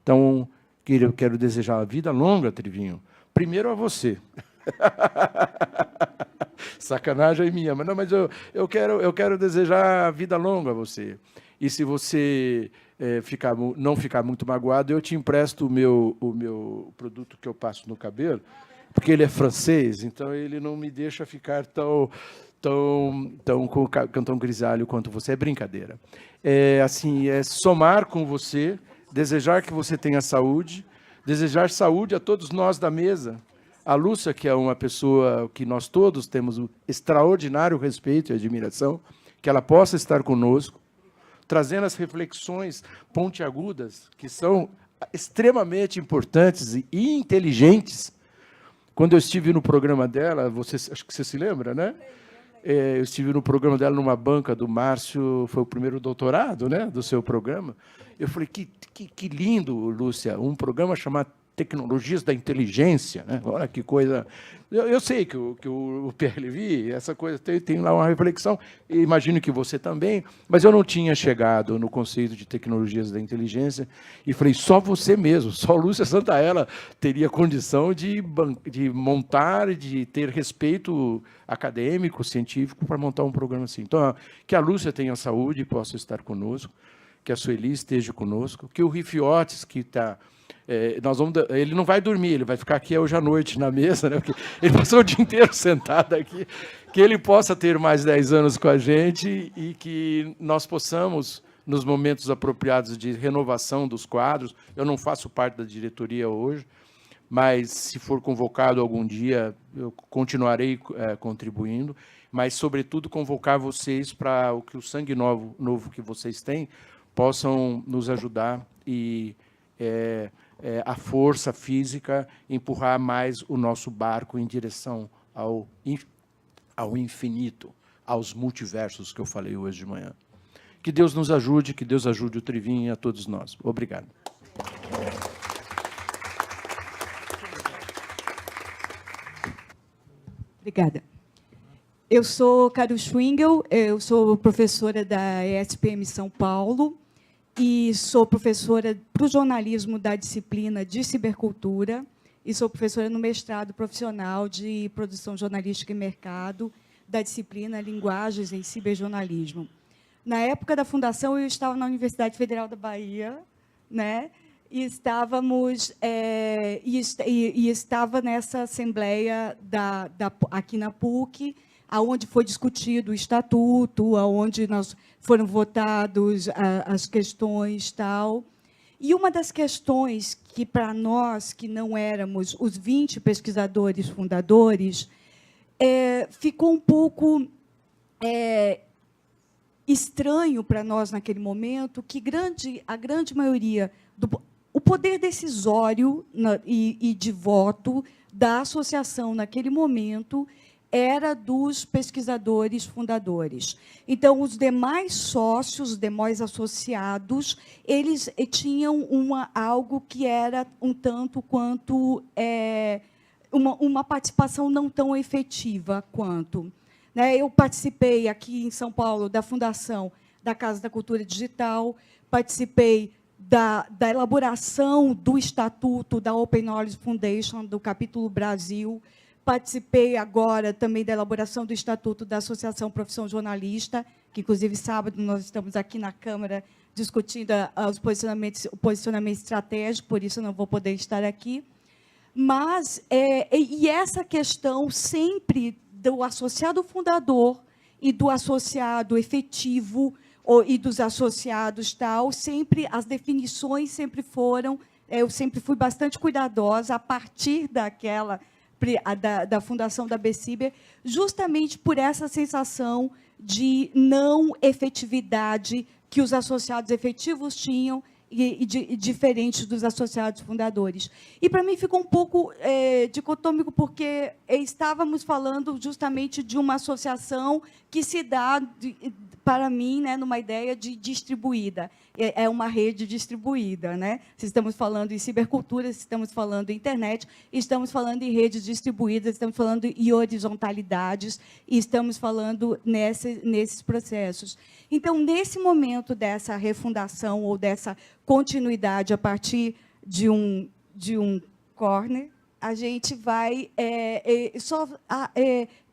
Então, eu quero desejar a vida longa, Trivinho, primeiro a você. Sacanagem minha, mas eu quero desejar a vida longa a você. E se você não ficar muito magoado, eu te empresto o meu produto que eu passo no cabelo, porque ele é francês, então ele não me deixa ficar tão grisalho quanto você. É brincadeira. É somar com você, desejar que você tenha saúde, desejar saúde a todos nós da mesa. A Lúcia, que é uma pessoa que nós todos temos um extraordinário respeito e admiração, que ela possa estar conosco, trazendo as reflexões pontiagudas, que são extremamente importantes e inteligentes. Quando eu estive no programa dela, acho que você se lembra, né? Eu estive no programa dela, numa banca do Márcio, foi o primeiro doutorado, né, do seu programa. Eu falei, que lindo, Lúcia, um programa chamado Tecnologias da Inteligência, né? Olha que coisa. Eu sei que o PLV, essa coisa, tem lá uma reflexão, imagino que você também, mas eu não tinha chegado no conceito de tecnologias da inteligência, e falei, só você mesmo, só Lúcia Santaella teria condição de montar, de ter respeito acadêmico, científico, para montar um programa assim. Então, que a Lúcia tenha saúde e possa estar conosco, que a Sueli esteja conosco, que o Rifiotes, que está... ele não vai dormir, ele vai ficar aqui hoje à noite na mesa, né? Porque ele passou o dia inteiro sentado aqui, que ele possa ter mais 10 anos com a gente e que nós possamos, nos momentos apropriados de renovação dos quadros, eu não faço parte da diretoria hoje, mas se for convocado algum dia, eu continuarei contribuindo, mas, sobretudo, convocar vocês para o que o sangue novo que vocês têm possam nos ajudar e... a força física, empurrar mais o nosso barco em direção ao infinito, aos multiversos que eu falei hoje de manhã. Que Deus nos ajude, que Deus ajude o Trivinho e a todos nós. Obrigado. Obrigada. Eu sou Carol Schwingel, eu sou professora da ESPM São Paulo, e sou professora para o jornalismo da disciplina de cibercultura. e sou professora no mestrado profissional de produção jornalística e mercado, da disciplina Linguagens em Ciberjornalismo. Na época da fundação, eu estava na Universidade Federal da Bahia, né? E estávamos estava nessa assembleia aqui na PUC, aonde foi discutido o estatuto, aonde foram votados as questões tal. E uma das questões que para nós que não éramos os 20 pesquisadores fundadores ficou um pouco estranho para nós naquele momento que a grande maioria o poder decisório e de voto da associação naquele momento era dos pesquisadores fundadores. Então, os demais sócios, os demais associados, eles tinham algo que era um tanto quanto uma participação não tão efetiva quanto. Né? Eu participei aqui em São Paulo da fundação da Casa da Cultura Digital, participei da elaboração do estatuto da Open Knowledge Foundation, do capítulo Brasil, participei agora também da elaboração do estatuto da Associação Profissão Jornalista, que, inclusive, sábado nós estamos aqui na Câmara discutindo o posicionamento estratégico, por isso eu não vou poder estar aqui. Mas, e essa questão sempre do associado fundador e do associado efetivo e dos associados tal, sempre as definições sempre foram, eu sempre fui bastante cuidadosa a partir da fundação da BCiber, justamente por essa sensação de não efetividade que os associados efetivos tinham e diferentes dos associados fundadores. E, para mim, ficou um pouco dicotômico, porque estávamos falando justamente de uma associação que se dá, para mim, né, numa ideia de distribuída. É uma rede distribuída. Né? Se estamos falando em cibercultura, se estamos falando em internet, estamos falando em redes distribuídas, estamos falando em horizontalidades, e estamos falando nesses processos. Então, nesse momento dessa refundação ou dessa continuidade a partir de um corner, a gente vai...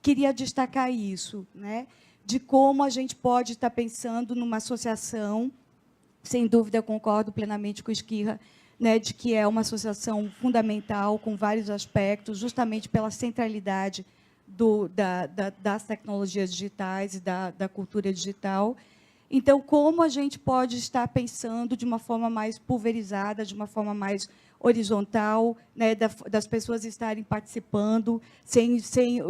queria destacar isso, né? De como a gente pode estar pensando numa associação, sem dúvida, concordo plenamente com o Esquirra, né, de que é uma associação fundamental, com vários aspectos, justamente pela centralidade das tecnologias digitais e da cultura digital. Então, como a gente pode estar pensando de uma forma mais pulverizada, de uma forma mais horizontal, né, das pessoas estarem participando, sem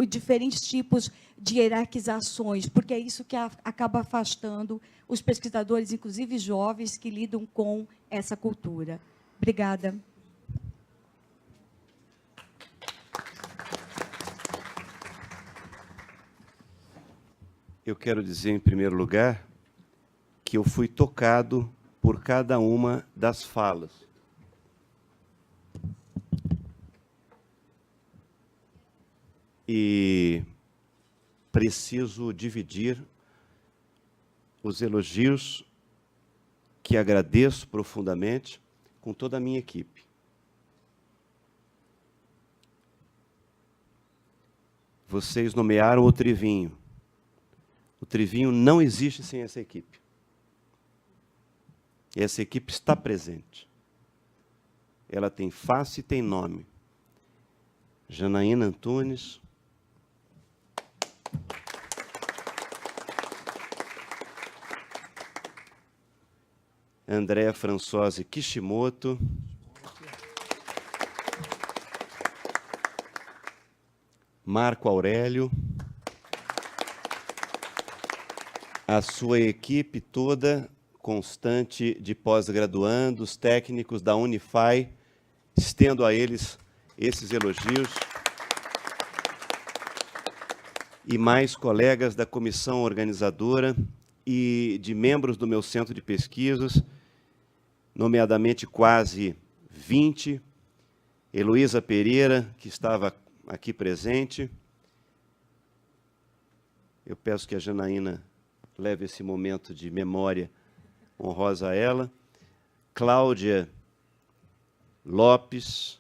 diferentes tipos de hierarquizações, porque é isso que acaba afastando os pesquisadores, inclusive jovens, que lidam com essa cultura. Obrigada. Eu quero dizer, em primeiro lugar, que eu fui tocado por cada uma das falas. E preciso dividir os elogios que agradeço profundamente com toda a minha equipe. Vocês nomearam o Trivinho. O Trivinho não existe sem essa equipe. E essa equipe está presente. Ela tem face e tem nome. Janaína Antunes, Andréa Françoise Kishimoto, Marco Aurélio, a sua equipe toda constante de pós-graduandos, técnicos da Unify, estendo a eles esses elogios, e mais colegas da comissão organizadora e de membros do meu centro de pesquisas, nomeadamente quase 20, Heloísa Pereira, que estava aqui presente. Eu peço que a Janaína leve esse momento de memória honrosa a ela. Cláudia Lopes,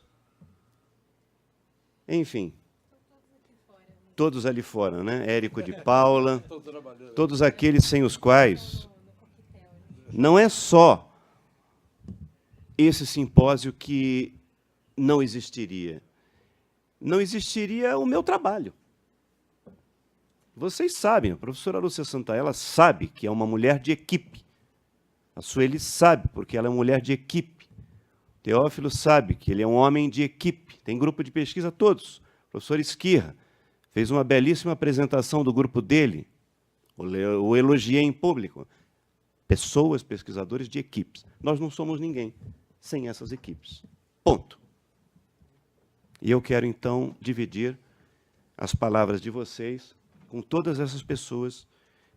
Enfim. Todos ali fora, né? Érico de Paula, todos aqueles sem os quais não é só esse simpósio que não existiria. Não existiria o meu trabalho. Vocês sabem, a professora Lúcia Santaella sabe que é uma mulher de equipe. A Sueli sabe, porque ela é uma mulher de equipe. O Teófilo sabe que ele é um homem de equipe. Tem grupo de pesquisa todos. O professor Esquirra fez uma belíssima apresentação do grupo dele. O elogiei em público. Pessoas, pesquisadores de equipes. Nós não somos ninguém sem essas equipes. Ponto. E eu quero, então, dividir as palavras de vocês com todas essas pessoas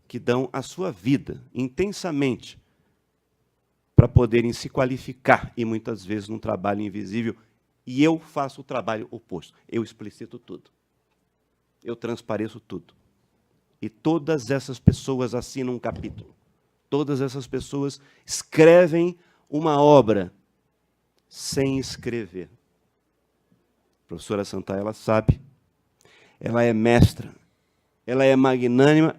que dão a sua vida intensamente para poderem se qualificar, e muitas vezes num trabalho invisível, e eu faço o trabalho oposto. Eu explicito tudo. Eu transpareço tudo. E todas essas pessoas assinam um capítulo. Todas essas pessoas escrevem uma obra sem escrever. A professora Santaella sabe, ela é mestra, ela é magnânima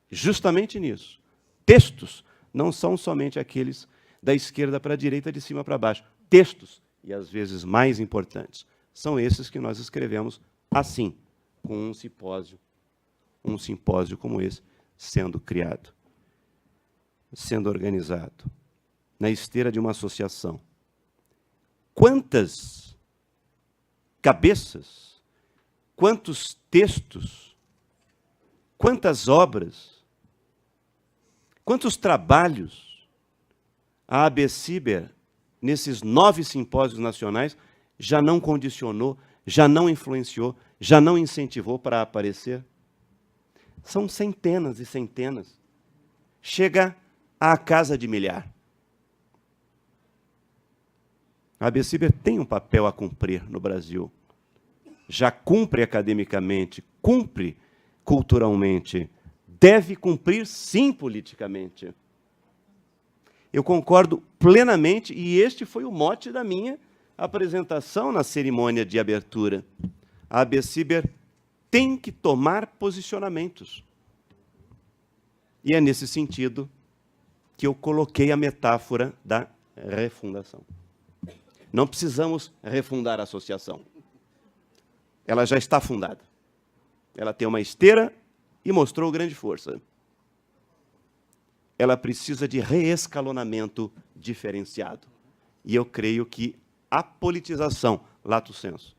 justamente nisso. Textos não são somente aqueles da esquerda para a direita, de cima para baixo. Textos, e às vezes mais importantes, são esses que nós escrevemos assim, com um simpósio como esse sendo criado, sendo organizado, na esteira de uma associação. Quantas cabeças, quantos textos, quantas obras, quantos trabalhos a AB Ciber, nesses 9 simpósios nacionais, já não condicionou, já não influenciou, já não incentivou para aparecer? São centenas e centenas. Chega à casa de milhar. A AB Ciber tem um papel a cumprir no Brasil. Já cumpre academicamente, cumpre culturalmente, deve cumprir, sim, politicamente. Eu concordo plenamente, e este foi o mote da minha apresentação na cerimônia de abertura. A AB Ciber tem que tomar posicionamentos. E é nesse sentido que eu coloquei a metáfora da refundação. Não precisamos refundar a associação. Ela já está fundada. Ela tem uma esteira e mostrou grande força. Ela precisa de reescalonamento diferenciado. E eu creio que a politização, lato sensu,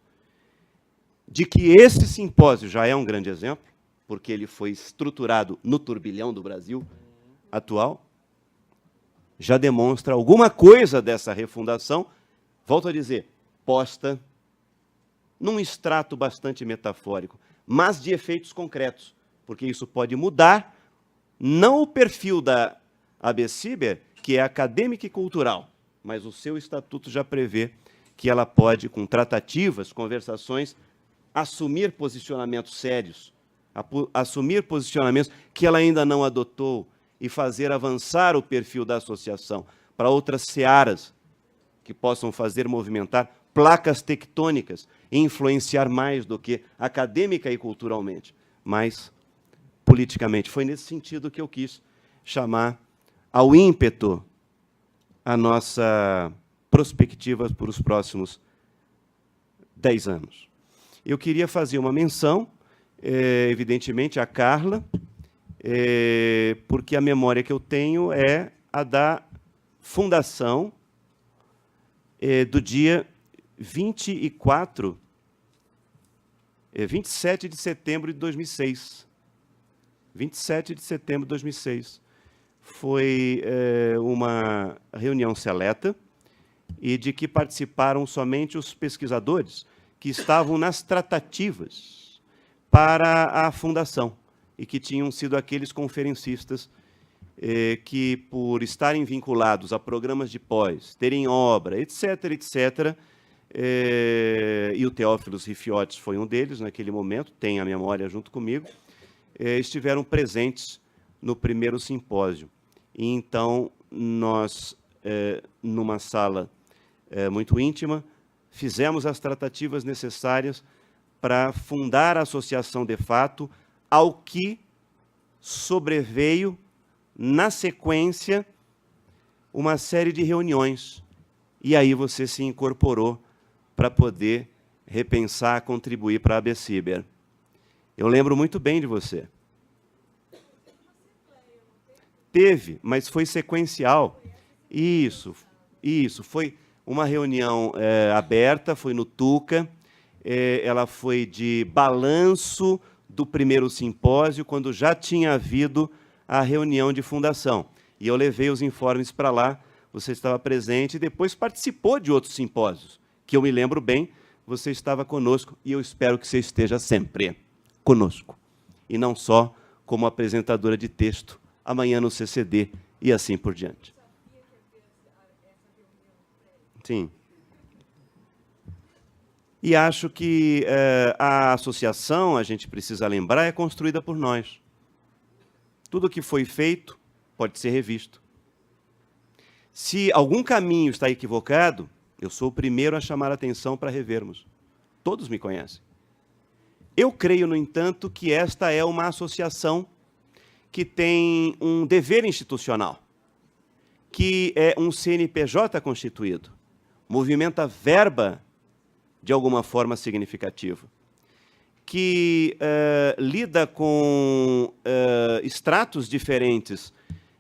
de que esse simpósio já é um grande exemplo, porque ele foi estruturado no turbilhão do Brasil atual, já demonstra alguma coisa dessa refundação, volto a dizer, posta num extrato bastante metafórico, mas de efeitos concretos, porque isso pode mudar não o perfil da AB Ciber, que é acadêmica e cultural, mas o seu estatuto já prevê que ela pode, com tratativas, conversações, assumir posicionamentos sérios, assumir posicionamentos que ela ainda não adotou e fazer avançar o perfil da associação para outras searas que possam fazer movimentar placas tectônicas e influenciar mais do que acadêmica e culturalmente, mas politicamente. Foi nesse sentido que eu quis chamar ao ímpeto a nossa perspectiva para os próximos 10 anos. Eu queria fazer uma menção, evidentemente, à Carla, porque a memória que eu tenho é a da fundação do dia 27 de setembro de 2006. 27 de setembro de 2006. Foi uma reunião seleta e de que participaram somente os pesquisadores que estavam nas tratativas para a fundação e que tinham sido aqueles conferencistas que, por estarem vinculados a programas de pós, terem obra, etc., etc., e o Teófilo Rifiotes foi um deles naquele momento, tem a memória junto comigo, estiveram presentes no primeiro simpósio. E então, nós, numa sala muito íntima, fizemos as tratativas necessárias para fundar a associação de fato, ao que sobreveio, na sequência, uma série de reuniões. E aí você se incorporou para poder repensar, contribuir para a ABCiber. Eu lembro muito bem de você. Teve, mas foi sequencial. Isso. Foi uma reunião aberta, foi no Tuca. Ela foi de balanço do primeiro simpósio, quando já tinha havido a reunião de fundação. E eu levei os informes para lá, você estava presente, e depois participou de outros simpósios, que eu me lembro bem, você estava conosco, e eu espero que você esteja sempre conosco. E não só como apresentadora de texto, amanhã no CCD, e assim por diante. Sim. E acho que a associação, a gente precisa lembrar, é construída por nós. Tudo que foi feito pode ser revisto. Se algum caminho está equivocado, eu sou o primeiro a chamar a atenção para revermos. Todos me conhecem. Eu creio, no entanto, que esta é uma associação que tem um dever institucional, que é um CNPJ constituído, movimenta verba de alguma forma significativa, que lida com estratos diferentes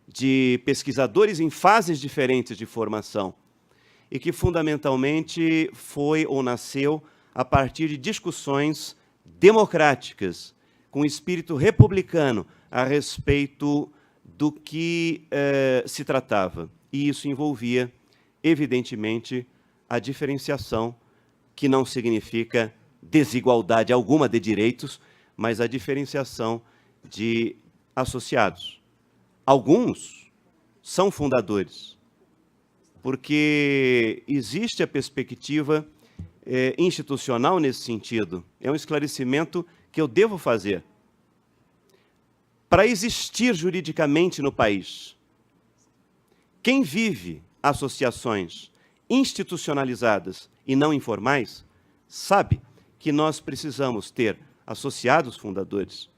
de pesquisadores em fases diferentes de formação, e que, fundamentalmente, foi ou nasceu a partir de discussões democráticas, com espírito republicano, a respeito do que se tratava. E isso envolvia, evidentemente, a diferenciação, que não significa desigualdade alguma de direitos, mas a diferenciação de associados. Alguns são fundadores, porque existe a perspectiva institucional nesse sentido. É um esclarecimento que eu devo fazer. Para existir juridicamente no país, quem vive associações institucionalizadas e não informais, sabe que nós precisamos ter associados fundadores,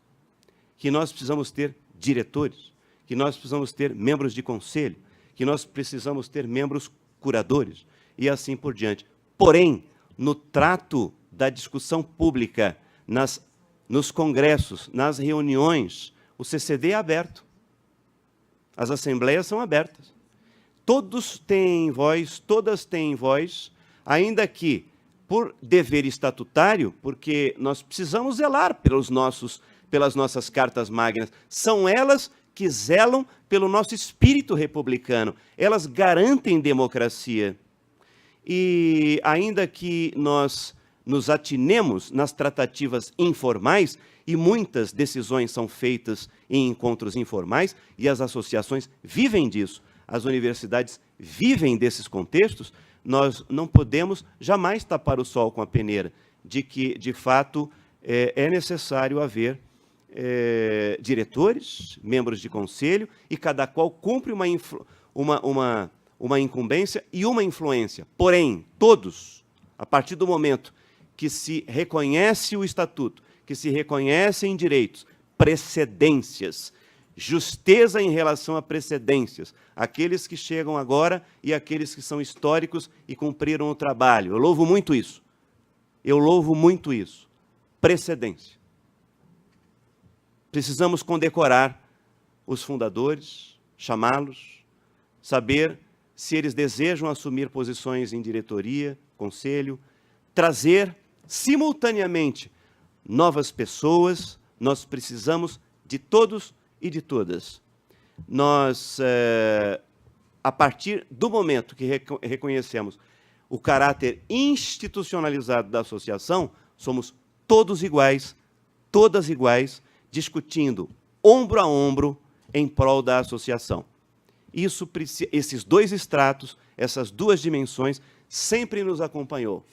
que nós precisamos ter diretores, que nós precisamos ter membros de conselho, que nós precisamos ter membros curadores, e assim por diante. Porém, no trato da discussão pública, nos congressos, nas reuniões, o CCD é aberto. As assembleias são abertas. Todos têm voz, todas têm voz, ainda que, por dever estatutário, porque nós precisamos zelar pelas nossas cartas magnas, são elas que zelam pelo nosso espírito republicano, elas garantem democracia. E ainda que nós nos atinemos nas tratativas informais, e muitas decisões são feitas em encontros informais, e as associações vivem disso, as universidades vivem desses contextos, nós não podemos jamais tapar o sol com a peneira, de que, de fato, é necessário haver diretores, membros de conselho, e cada qual cumpre uma incumbência e uma influência. Porém, todos, a partir do momento que se reconhece o estatuto, que se reconhecem direitos, precedências, justeza em relação a precedências, aqueles que chegam agora e aqueles que são históricos e cumpriram o trabalho. Eu louvo muito isso. Eu louvo muito isso. Precedência. Precisamos condecorar os fundadores, chamá-los, saber se eles desejam assumir posições em diretoria, conselho, trazer simultaneamente novas pessoas. Nós precisamos de todos e de todas. Nós, a partir do momento que reconhecemos o caráter institucionalizado da associação, somos todos iguais, todas iguais, discutindo ombro a ombro em prol da associação. Esses dois estratos, essas duas dimensões, sempre nos acompanhou.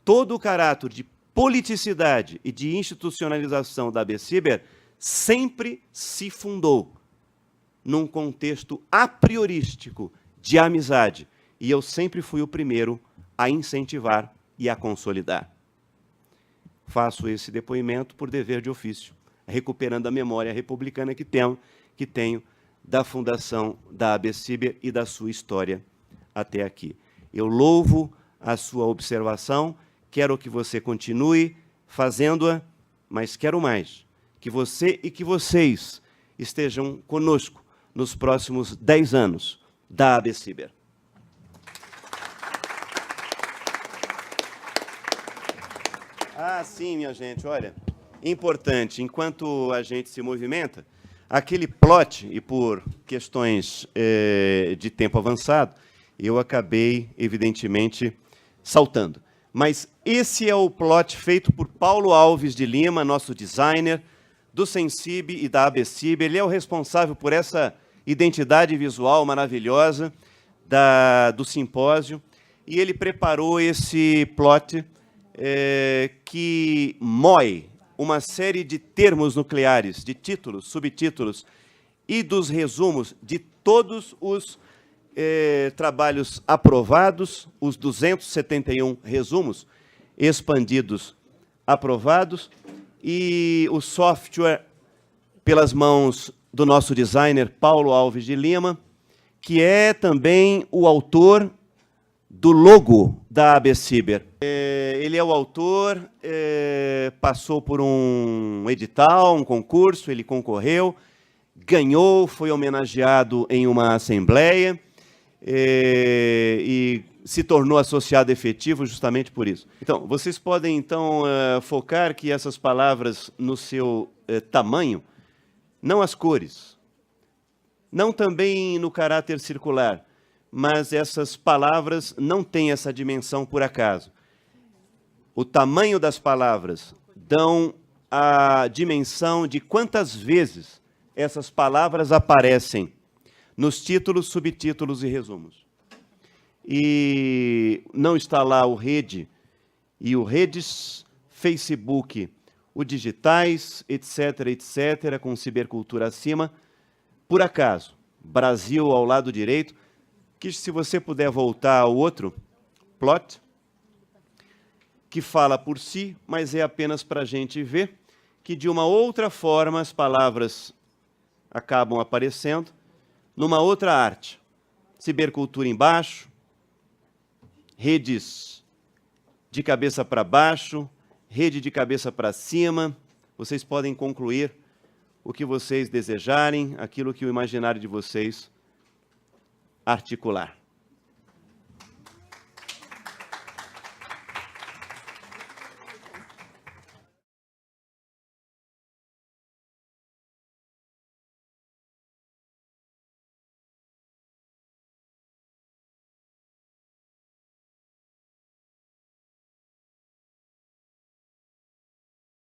Todo o caráter de politicidade e de institucionalização da ABCiber sempre se fundou num contexto a priorístico de amizade, e eu sempre fui o primeiro a incentivar e a consolidar. faço esse depoimento por dever de ofício, recuperando a memória republicana que tenho da fundação da ABCIBER e da sua história até aqui. Eu louvo a sua observação, quero que você continue fazendo-a, mas quero mais, que você e que vocês estejam conosco nos próximos 10 anos da ABCIBER. Ah, sim, minha gente, olha, importante, enquanto a gente se movimenta, aquele plot, e por questões de tempo avançado, eu acabei, evidentemente, saltando. Mas esse é o plot feito por Paulo Alves de Lima, nosso designer, do Sensib e da ABCIBER. Ele é o responsável por essa identidade visual maravilhosa do simpósio, e ele preparou esse plot que moe uma série de termos nucleares, de títulos, subtítulos e dos resumos de todos os trabalhos aprovados, os 271 resumos expandidos aprovados, e o software pelas mãos do nosso designer Paulo Alves de Lima, que é também o autor do logo da ABCIBER. Ele é o autor, passou por um edital, um concurso, ele concorreu, ganhou, foi homenageado em uma assembleia e se tornou associado efetivo justamente por isso. Então, vocês podem, então, focar que essas palavras no seu tamanho, não as cores, não também no caráter circular, mas essas palavras não têm essa dimensão por acaso. O tamanho das palavras dão a dimensão de quantas vezes essas palavras aparecem nos títulos, subtítulos e resumos. E não está lá o rede e o redes, Facebook, o digitais, etc., etc., com cibercultura acima, por acaso. Brasil ao lado direito, que se você puder voltar ao outro plot, que fala por si, mas é apenas para a gente ver que, de uma outra forma, as palavras acabam aparecendo numa outra arte. Cibercultura embaixo, redes de cabeça para baixo, rede de cabeça para cima. Vocês podem concluir o que vocês desejarem, aquilo que o imaginário de vocês articular.